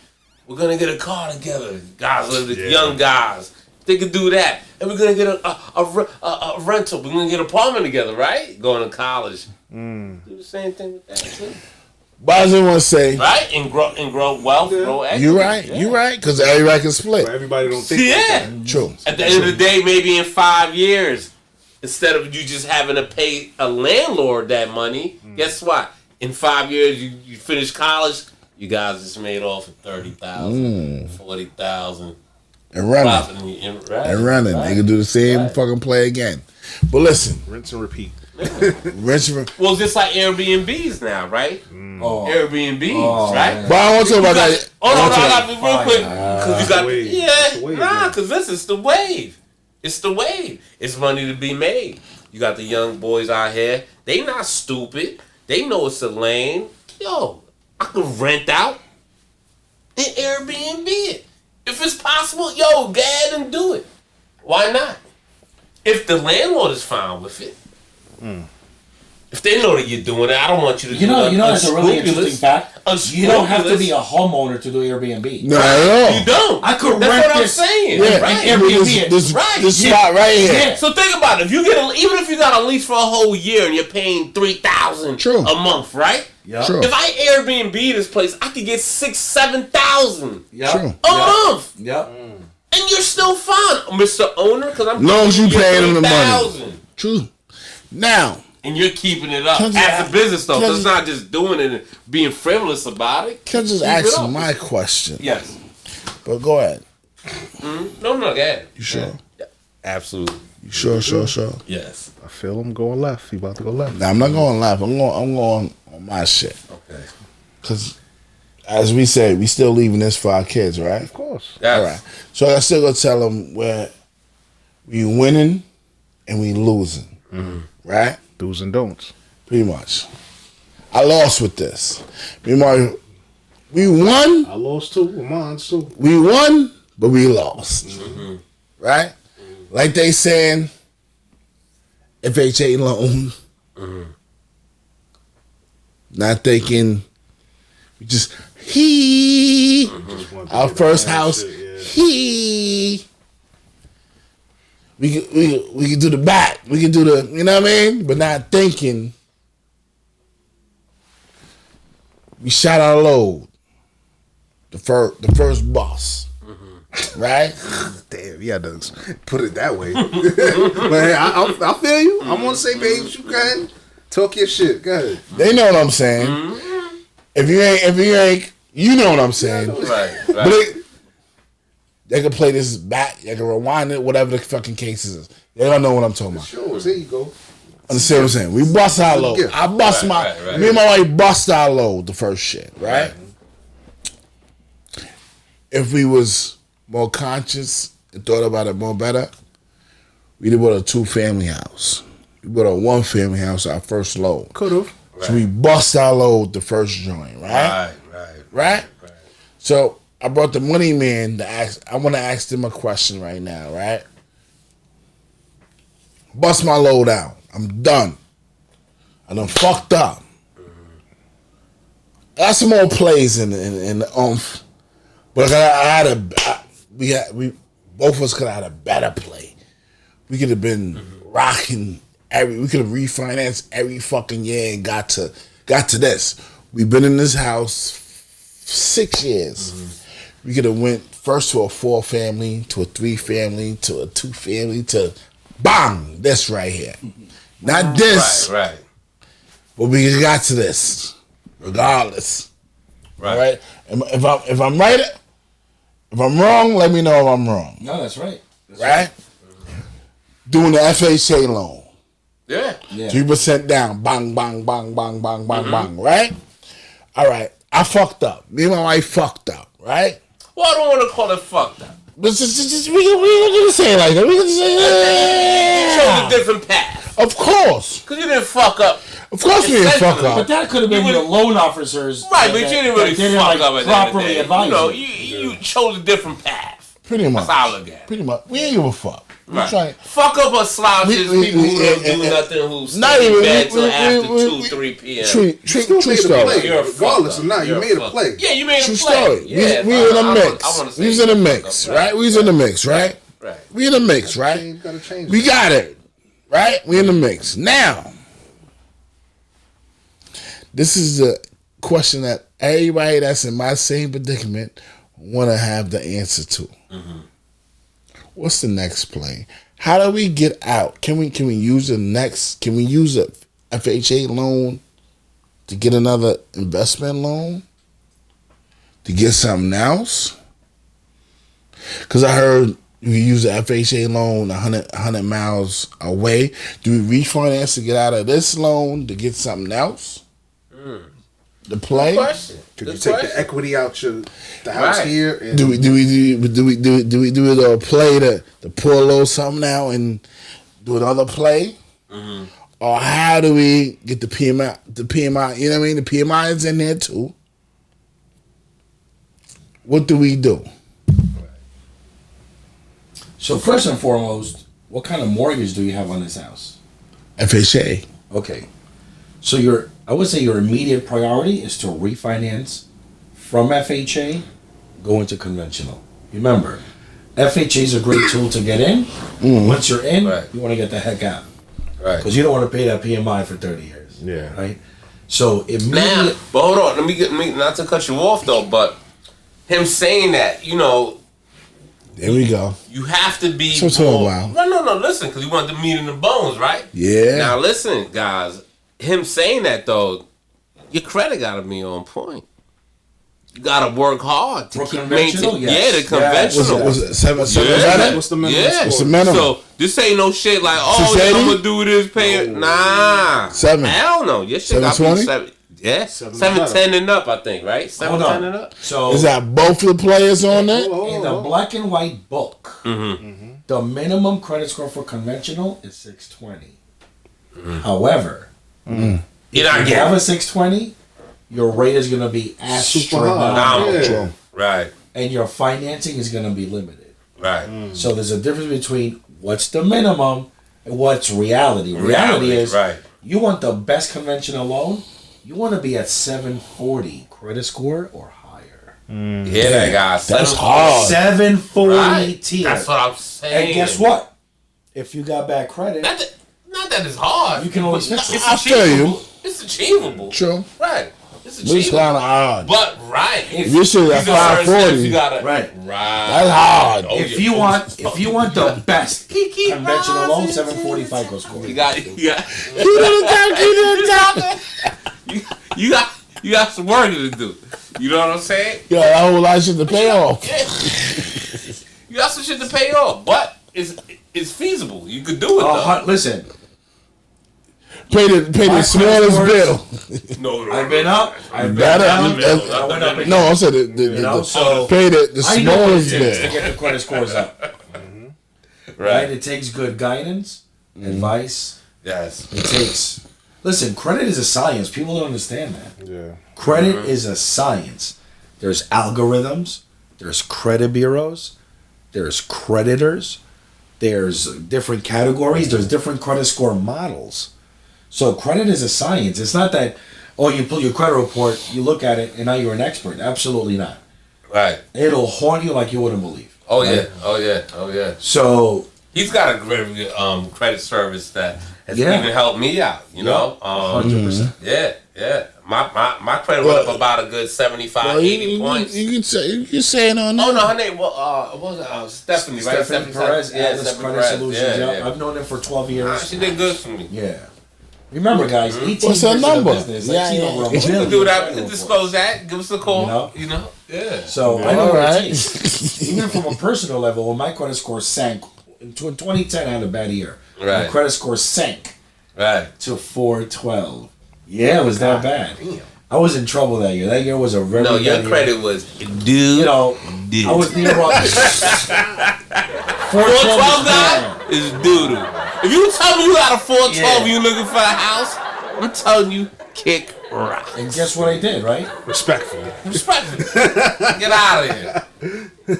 Speaker 4: we're gonna get a car together. Guys, young guys, they could do that, and we're gonna get a rental. We're gonna get an apartment together, right? Going to college, do the same thing with that too.
Speaker 1: But I just want to say,
Speaker 4: right, and grow wealth, grow equity.
Speaker 1: You're right.
Speaker 4: Yeah.
Speaker 1: You're right, because everybody can split.
Speaker 2: But everybody don't think
Speaker 4: Yeah.
Speaker 2: like that.
Speaker 1: True.
Speaker 4: At the end of the day, maybe in 5 years, instead of you just having to pay a landlord that money, guess what? In 5 years, you finish college, you guys just made off at 30,000, 40,000,
Speaker 1: And running.
Speaker 4: and
Speaker 1: running. They can do the same fucking play again. But listen,
Speaker 2: Rinse and repeat.
Speaker 4: Well, just like Airbnbs now, right? Airbnbs, right?
Speaker 1: But I want to talk about that.
Speaker 4: Oh no, I got to be real quick because you got
Speaker 2: It's the wave,
Speaker 4: because this is the wave. It's the wave. It's money to be made. You got the young boys out here. They not stupid. They know it's a lane. Yo, I could rent out and Airbnb it if it's possible. Yo, go ahead and do it. Why not? If the landlord is fine with it. If they know that you're doing it, I don't want you to do it.
Speaker 3: You know that's a really interesting fact. You don't have to be a
Speaker 4: Unscrupulous.
Speaker 3: homeowner to do Airbnb.
Speaker 1: No, at all.
Speaker 4: You don't.
Speaker 3: I could
Speaker 4: That's
Speaker 3: rent
Speaker 4: what I'm
Speaker 3: this.
Speaker 4: saying.
Speaker 1: Yeah,
Speaker 4: Right.
Speaker 3: Airbnb
Speaker 1: this
Speaker 4: Right.
Speaker 1: spot right here.
Speaker 3: Yeah.
Speaker 4: So think about it. If you get even if you got a lease for a whole year and you're paying $3,000
Speaker 1: True.
Speaker 4: a month, right?
Speaker 3: Yeah.
Speaker 1: True.
Speaker 4: If I Airbnb this place, I could get $6,000-7,000
Speaker 1: True.
Speaker 4: a month,
Speaker 3: Yep.
Speaker 4: and you're still fine, Mr. Owner, because I'm
Speaker 1: Long as you
Speaker 4: giving
Speaker 1: paying them the money.
Speaker 4: $3,000.
Speaker 1: True. Now,
Speaker 4: And you're keeping it up
Speaker 1: Can
Speaker 4: as
Speaker 1: I-
Speaker 4: a business, though.
Speaker 1: can
Speaker 4: Because it's not just doing it and being frivolous about it.
Speaker 1: can I just
Speaker 4: Keep it
Speaker 1: ask
Speaker 4: up.
Speaker 1: my question?
Speaker 4: Yes.
Speaker 1: But go ahead.
Speaker 4: No, go ahead.
Speaker 1: You sure?
Speaker 4: Yeah. Absolutely.
Speaker 1: You sure?
Speaker 4: Yes.
Speaker 2: I feel him going left. He about to go left.
Speaker 1: Now, I'm not going live. I'm going on my shit.
Speaker 4: Okay.
Speaker 1: Because, as we said, we still leaving this for our kids, right?
Speaker 2: Of course.
Speaker 4: Yes.
Speaker 1: All right. So I still gonna tell them where we winning and we losing, right?
Speaker 2: Do's and don'ts.
Speaker 1: Pretty much. I lost with this. We won.
Speaker 2: I lost too. Mine too.
Speaker 1: We won, but we lost. Right? Like they saying, FHA loan. Not thinking. We just our first house. We can do the back. We can do the, you know what I mean? But not thinking. We shot our load. The first bus. Right?
Speaker 2: Damn, you had to put it that way. But hey, I feel you. I'm on the same page. You can talk your shit. Go ahead.
Speaker 1: They know what I'm saying. If you ain't, you know what I'm saying.
Speaker 4: Right.
Speaker 1: But They can play this back. They can rewind it. Whatever the fucking case is, they don't know what I'm talking about.
Speaker 2: Sure, there you go.
Speaker 1: Understand what I'm saying? We bust our load.
Speaker 2: Yeah.
Speaker 1: I bust me and my wife bust our load the first shit, right? If we was more conscious and thought about it more better, we'd have bought a 2-family house. We bought a 1-family house, our first load.
Speaker 2: Could've.
Speaker 1: So we bust our load the first joint, right? Right? So I brought the money man to ask. I want to ask them a question right now, right? Bust my load out. I'm done. I done fucked up. Got some more plays in the oomph, but we both of us could have had a better play. We could have been rocking we could have refinanced every fucking year and got to this. We've been in this house 6 years. We could have went first to a 4-family, to a 3-family, to a 2-family, to bang, this right here. Not this.
Speaker 4: Right.
Speaker 1: But we got to this, regardless.
Speaker 4: Right.
Speaker 1: If I'm right, if I'm wrong, let me know if I'm wrong.
Speaker 3: No, that's right.
Speaker 1: Right? Doing the FHA loan.
Speaker 4: Yeah.
Speaker 1: 3% down. Bang, bang, bang, bang, bang, bang, bang. Right? All right. I fucked up. Me and my wife fucked up. Right?
Speaker 4: Well, I don't want to call it fucked up.
Speaker 1: But just we can say it like that. We can say
Speaker 4: You chose a different path.
Speaker 1: Of course.
Speaker 4: Because you didn't fuck up.
Speaker 1: Of course we didn't fuck
Speaker 3: But
Speaker 1: up.
Speaker 3: that could have been your loan officers.
Speaker 4: Right, but you didn't really fuck up at that.
Speaker 3: Properly advise
Speaker 4: you know, you chose a different path.
Speaker 1: Pretty much.
Speaker 4: That's how I look at it.
Speaker 1: Pretty much. We ain't give a fuck.
Speaker 4: Right. Fuck up or slouches, people who don't do nothing, who stay in bed till after 2-3 p.m.
Speaker 1: True story.
Speaker 4: You're a
Speaker 2: Regardless or not, you made a play.
Speaker 4: Yeah, you made a
Speaker 1: True
Speaker 4: play.
Speaker 1: story.
Speaker 4: Yeah,
Speaker 1: we in the mix. We was in the mix, right? We was in the mix, right?
Speaker 4: Right.
Speaker 1: We in the mix, right?
Speaker 2: Gotta change
Speaker 1: We got it, right? We in the mix. Now, this is the question that everybody that's in my same predicament want to have the answer to. What's the next play? How do we get out? Can we use the next? Can we use a FHA loan to get another investment loan to get something else? Because I heard we use the FHA loan 100 miles away. Do we refinance to get out of this loan to get something else? The play.
Speaker 4: Good question.
Speaker 2: Could you take the equity out the house here? And
Speaker 1: Do we play to pull a little something out and do another play? Or how do we get the PMI? The PMI, you know what I mean? The PMI is in there too. What do we do?
Speaker 3: So first and foremost, what kind of mortgage do you have on this house?
Speaker 1: FHA.
Speaker 3: Okay. So I would say your immediate priority is to refinance from FHA, go into conventional. Remember, FHA is a great tool to get in. Once you're in, you want to get the heck out.
Speaker 4: Right.
Speaker 3: Because you don't want to pay that PMI for 30 years.
Speaker 2: Yeah.
Speaker 3: Right? So immediately...
Speaker 4: Now, but hold on. Let me not to cut you off, though, but him saying that, you know...
Speaker 1: There we go.
Speaker 4: You have to be
Speaker 1: So
Speaker 4: more...
Speaker 1: wow.
Speaker 4: No, listen, because you want the meat and the bones, right?
Speaker 1: Yeah.
Speaker 4: Now, listen, guys. Him saying that, though, your credit got to be on point. You got to work hard to keep
Speaker 3: conventional?
Speaker 4: maintaining.
Speaker 3: Yes.
Speaker 4: Yeah, the conventional.
Speaker 1: Was it 7
Speaker 4: Yeah.
Speaker 2: What's the minimum score?
Speaker 1: What's the minimum?
Speaker 4: So, this ain't no shit like, oh,
Speaker 1: 680?
Speaker 4: I'm going to do this, pay it. Nah.
Speaker 1: 7.
Speaker 4: Hell no. Your shit got to be
Speaker 1: 720?
Speaker 4: 7. Yeah, 710 and up, I think, right? 710 and up.
Speaker 3: So
Speaker 1: Is that both the players on that?
Speaker 3: in the black and white book, the minimum credit score for conventional is 620. However,
Speaker 4: You're not
Speaker 3: if you have
Speaker 4: getting
Speaker 3: a 620, your rate is going to be
Speaker 2: Super high.
Speaker 3: astronomical,
Speaker 2: Yeah.
Speaker 4: right,
Speaker 3: and your financing is going to be limited.
Speaker 4: right.
Speaker 3: So there's a difference between what's the minimum and what's reality. Reality is
Speaker 4: right.
Speaker 3: you want the best conventional loan, you want to be at 740 credit score or higher.
Speaker 4: Yeah, that guy.
Speaker 1: That's hard.
Speaker 3: 740
Speaker 4: Right.
Speaker 3: tier.
Speaker 4: That's what I'm saying.
Speaker 3: And guess what? If you got bad credit,
Speaker 4: Not that it's hard.
Speaker 3: You can always fix it.
Speaker 4: It's
Speaker 1: I feel you.
Speaker 4: achievable. It's achievable.
Speaker 1: True.
Speaker 4: Right. It's
Speaker 1: But it's
Speaker 4: achievable.
Speaker 1: kind of hard.
Speaker 4: But right.
Speaker 1: If you should have
Speaker 4: These are certain steps
Speaker 1: 540,
Speaker 4: you gotta
Speaker 3: Right.
Speaker 4: Right.
Speaker 1: that's hard.
Speaker 4: Oh,
Speaker 3: if
Speaker 4: yeah.
Speaker 3: you want the best
Speaker 4: Kiki
Speaker 3: conventional loan,
Speaker 4: Rising
Speaker 3: 740 FICO score.
Speaker 4: You got you got some work to do. You know what I'm saying?
Speaker 1: You got a whole lot of shit to pay off.
Speaker 4: the shit to pay off, but it's feasible. You could do it. Though.
Speaker 3: Listen.
Speaker 1: Pay the smallest bill.
Speaker 4: No,
Speaker 3: I've been up. I've been
Speaker 1: down.
Speaker 3: I went up.
Speaker 1: No, I'm saying pay the smallest bill
Speaker 3: to get the credit scores up. Right. It takes good guidance, advice.
Speaker 4: Yes.
Speaker 3: It takes. Listen, credit is a science. People don't understand that.
Speaker 2: Yeah.
Speaker 3: Credit is a science. There's algorithms. There's credit bureaus. There's creditors. There's different categories. There's different credit score models. So credit is a science. It's not that, you pull your credit report, you look at it, and now you're an expert. Absolutely not.
Speaker 4: Right.
Speaker 3: It'll haunt you like you wouldn't believe.
Speaker 4: Oh,
Speaker 3: right?
Speaker 4: yeah. Oh, yeah. Oh, yeah.
Speaker 3: So...
Speaker 4: He's got a great credit service that has even helped me out, you know?
Speaker 3: 100%.
Speaker 4: Yeah. My credit went up about a good 75, 80 points.
Speaker 1: You can say it on there.
Speaker 4: Oh, no, her name, what was it? Stephanie, right?
Speaker 3: Stephanie Perez.
Speaker 4: Yeah,
Speaker 3: Stephanie
Speaker 4: Stephanie
Speaker 3: Credit
Speaker 4: Perez.
Speaker 3: Solutions.
Speaker 4: Yeah.
Speaker 3: I've known her for 12 years.
Speaker 4: She did good for me.
Speaker 3: Yeah. Remember, guys, 18
Speaker 1: What's her
Speaker 3: years
Speaker 1: number?
Speaker 3: in the business.
Speaker 1: Yeah.
Speaker 4: We can do that. We can disclose that. Give us a call.
Speaker 3: You
Speaker 4: know? Yeah.
Speaker 3: So, I know what it takes. Even from a personal level, when my credit score sank, in 2010, I had a bad year.
Speaker 4: Right.
Speaker 3: My credit score sank
Speaker 4: Right.
Speaker 3: to 412. Yeah, it was that bad.
Speaker 4: Damn.
Speaker 3: I was in trouble that year. That year was a very
Speaker 4: No,
Speaker 3: bad
Speaker 4: your
Speaker 3: year.
Speaker 4: credit was, dude.
Speaker 3: You know,
Speaker 4: Dude.
Speaker 3: I was near about
Speaker 4: 412 guy is doodoo. If you tell me you got a 412 you looking for a house, I'm telling you, kick rock.
Speaker 3: And guess what I did, right?
Speaker 2: Respectfully.
Speaker 4: Respectfully. Get out of here.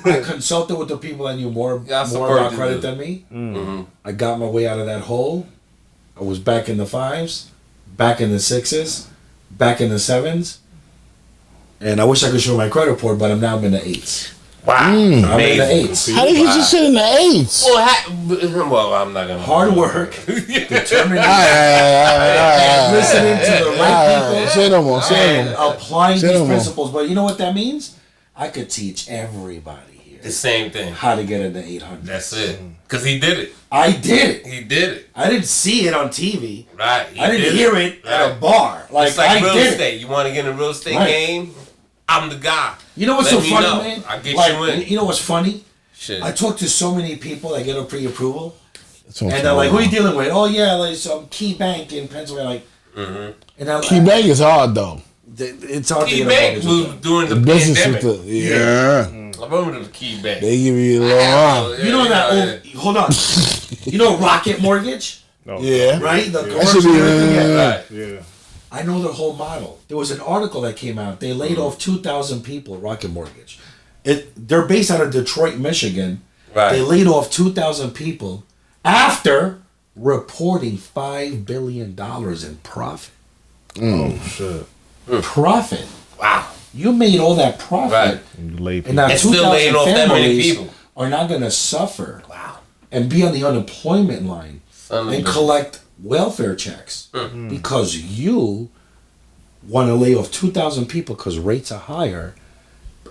Speaker 3: I consulted with the people that knew more about credit than me.
Speaker 4: Mm-hmm.
Speaker 3: I got my way out of that hole. I was back in the 5s, back in the 6s, back in the 7s. And I wish I could show my credit report, but I'm now in the 8s.
Speaker 4: Wow.
Speaker 3: I'm in the 8s.
Speaker 1: How did you just sit in the 8s?
Speaker 4: Well, I'm not gonna.
Speaker 3: Hard work, determination,
Speaker 1: Alright.
Speaker 3: listening to the right people,
Speaker 1: Say no more.
Speaker 3: and applying
Speaker 1: Say
Speaker 3: these
Speaker 1: no more.
Speaker 3: principles. But you know what that means? I could teach everybody here
Speaker 4: The same thing.
Speaker 3: how to get into 800.
Speaker 4: That's it. Because he did it.
Speaker 3: I did it.
Speaker 4: He did it.
Speaker 3: I didn't see it on TV.
Speaker 4: Right.
Speaker 3: I didn't hear it at a
Speaker 4: Right.
Speaker 3: bar. Like,
Speaker 4: It's like
Speaker 3: I
Speaker 4: real
Speaker 3: did
Speaker 4: estate.
Speaker 3: it.
Speaker 4: You want to get in a real estate
Speaker 3: Right.
Speaker 4: game? I'm the guy.
Speaker 3: You know what's
Speaker 4: Let
Speaker 3: so
Speaker 4: me
Speaker 3: funny,
Speaker 4: know.
Speaker 3: man?
Speaker 4: I'll get
Speaker 3: like,
Speaker 4: you in.
Speaker 3: You know what's funny?
Speaker 4: Shit.
Speaker 3: I talk to so many people that get a pre-approval, and they're like, "Who are you dealing with?" "Oh yeah, like some Key Bank in Pennsylvania." Like, and I'm
Speaker 1: Key Bank is hard though.
Speaker 3: It's hard
Speaker 4: Key
Speaker 3: to get
Speaker 4: Bank
Speaker 3: a
Speaker 4: was
Speaker 3: mortgage.
Speaker 4: during the
Speaker 1: Business
Speaker 4: pandemic.
Speaker 1: with the yeah.
Speaker 4: I remember the Key Bank.
Speaker 1: They give you a little arm.
Speaker 3: You know that old? Hold on. You know Rocket Mortgage,
Speaker 2: No.
Speaker 1: Yeah.
Speaker 3: right? The
Speaker 1: That
Speaker 3: commercial
Speaker 1: should be
Speaker 3: everything, yeah.
Speaker 4: Right.
Speaker 2: Yeah.
Speaker 3: I know their whole model. There was an article that came out. They laid off 2,000 people at Rocket Mortgage. They're based out of Detroit, Michigan.
Speaker 4: Right.
Speaker 3: They laid off 2,000 people after reporting $5 billion in profit.
Speaker 2: Oh shit.
Speaker 3: Profit.
Speaker 4: Wow.
Speaker 3: You made all that profit.
Speaker 4: Right.
Speaker 2: You lay
Speaker 3: And now
Speaker 4: And still laying
Speaker 3: 2,000
Speaker 4: off that many
Speaker 3: families
Speaker 4: people.
Speaker 3: are not going to suffer
Speaker 4: Wow.
Speaker 3: and be on the unemployment line
Speaker 4: Son of
Speaker 3: and
Speaker 4: a-
Speaker 3: collect welfare checks because you want to lay off 2,000 people because rates are higher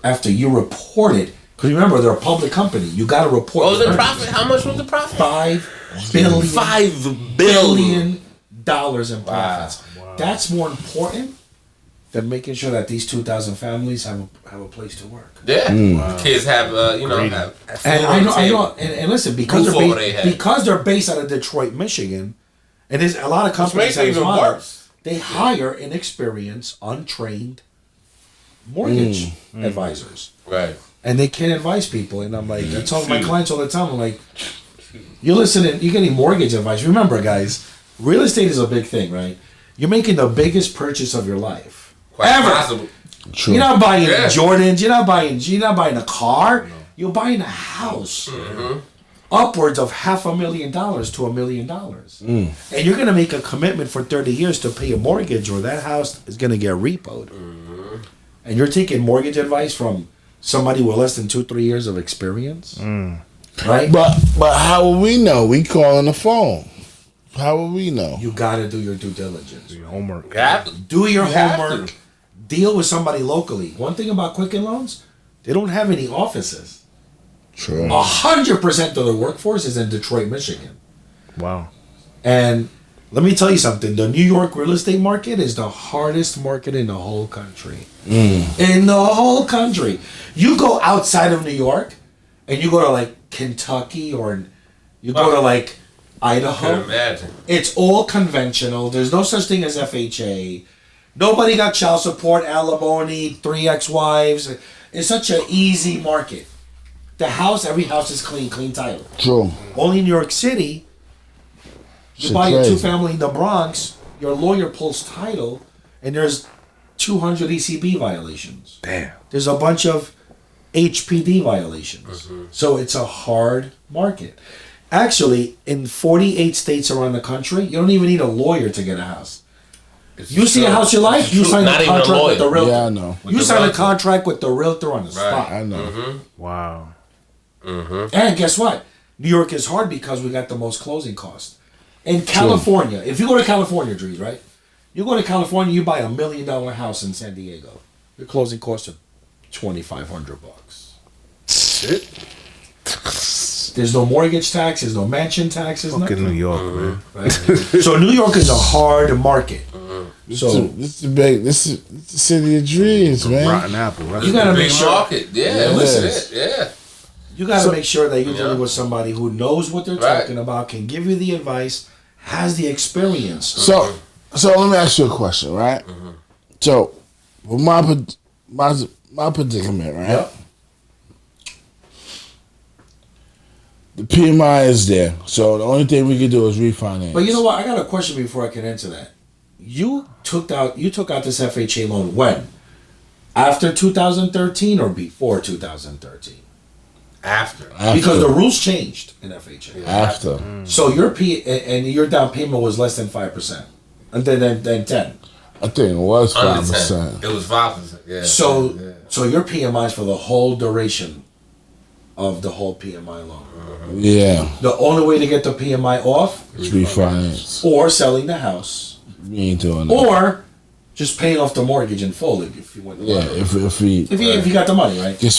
Speaker 3: after you reported. Because remember, they're a public company. You got to report.
Speaker 4: What was the
Speaker 3: earnings.
Speaker 4: profit? How much was the profit?
Speaker 3: $5 billion.
Speaker 4: $5
Speaker 3: billion dollars in profits.
Speaker 2: Wow.
Speaker 3: That's more important than making sure that these 2,000 families have a place to work.
Speaker 4: Yeah. Kids have, have
Speaker 3: And I know, and listen, because
Speaker 4: Roof over their head.
Speaker 3: they're based out of Detroit, Michigan, and there's a lot of companies
Speaker 4: makes it
Speaker 3: have this
Speaker 4: even
Speaker 3: model.
Speaker 4: worse.
Speaker 3: They hire inexperienced, untrained mortgage advisors,
Speaker 4: Right.
Speaker 3: and they can't advise people. And I'm like, I tell my clients all the time, I'm like, you're listening, you're getting mortgage advice. Remember, guys, real estate is a big thing, right? You're making the biggest purchase of your life
Speaker 4: Quite
Speaker 3: ever.
Speaker 4: possible.
Speaker 1: True.
Speaker 3: You're not buying
Speaker 4: Yeah.
Speaker 3: Jordans. You're not buying a car. You're buying a house. Upwards of $500,000 to $1 million. And you're going to make a commitment for 30 years to pay a mortgage, or that house is going to get repoed. And you're taking mortgage advice from somebody with less than 2-3 years of experience, right?
Speaker 1: But how will we know? We call on the phone. How will we know?
Speaker 3: You got to do your due diligence.
Speaker 2: Your homework.
Speaker 4: You have to.
Speaker 3: Do your
Speaker 4: You have
Speaker 3: homework.
Speaker 4: to.
Speaker 3: Deal with somebody locally. One thing about Quicken Loans, they don't have any offices.
Speaker 1: True.
Speaker 3: 100% of the workforce is in Detroit, Michigan.
Speaker 2: Wow.
Speaker 3: And let me tell you something. The New York real estate market is the hardest market in the whole country. In the whole country. You go outside of New York and you go to like Kentucky or you go to like
Speaker 4: I
Speaker 3: Idaho.
Speaker 4: can imagine.
Speaker 3: It's all conventional. There's no such thing as FHA. Nobody got child support, alimony, 3 ex-wives. It's such an easy market. Every house is clean title.
Speaker 1: True.
Speaker 3: Only in New York City, you
Speaker 1: Shit
Speaker 3: buy a
Speaker 1: crazy.
Speaker 3: 2-family in the Bronx, your lawyer pulls title, and there's 200 ECB violations.
Speaker 2: Damn.
Speaker 3: There's a bunch of HPD violations. So it's a hard market. Actually, in 48 states around the country, you don't even need a lawyer to get a house. You see a house you like, you sign
Speaker 4: Not
Speaker 3: a
Speaker 4: even a
Speaker 3: contract with the
Speaker 4: lawyer.
Speaker 3: realtor.
Speaker 1: Yeah, I know.
Speaker 3: You
Speaker 4: the
Speaker 3: sign a
Speaker 4: realtor.
Speaker 3: contract with the realtor on the spot.
Speaker 1: I know.
Speaker 2: Wow.
Speaker 3: And guess what? New York is hard because we got the most closing costs. In California, if you go to California, Drees, right? You go to California, you buy $1 million house in San Diego. Your closing costs are $2,500.
Speaker 2: Shit.
Speaker 3: There's no mortgage tax. There's no mansion taxes.
Speaker 2: Fucking
Speaker 3: Nothing.
Speaker 2: New York, man.
Speaker 3: Right? So New York is a hard market. So
Speaker 1: This is the city of dreams, man.
Speaker 2: Rotten apple. Right?
Speaker 3: you gotta
Speaker 4: Big
Speaker 3: make sure.
Speaker 4: market. Yeah,
Speaker 1: Yeah,
Speaker 4: listen.
Speaker 1: it is.
Speaker 4: Yeah.
Speaker 3: You gotta make sure that you're
Speaker 4: Yeah.
Speaker 3: dealing with somebody who knows what they're
Speaker 4: Right.
Speaker 3: talking about, can give you the advice, has the experience.
Speaker 1: So let me ask you a question, right? So, with my predicament, right?
Speaker 3: Yep.
Speaker 1: The PMI is there, so the only thing we can do is refinance.
Speaker 3: But you know what? I got a question before I can answer that. You took out this FHA loan when? After 2013 or before 2013?
Speaker 4: After.
Speaker 3: Because the rules changed in FHA.
Speaker 1: After.
Speaker 3: So your your down payment was less than 5%, and then 10.
Speaker 1: I think it was
Speaker 4: Under
Speaker 1: 5%.
Speaker 4: 10. It was 5%. Yeah.
Speaker 3: So
Speaker 4: Yeah.
Speaker 3: so your PMI is for the whole duration of the whole PMI loan.
Speaker 1: Yeah,
Speaker 3: The only way to get the PMI off,
Speaker 1: it's refinance.
Speaker 3: or selling the house,
Speaker 1: We ain't doing that.
Speaker 3: or just paying off the mortgage in full if you want.
Speaker 1: Yeah, if we
Speaker 3: If you got the money, right?
Speaker 1: just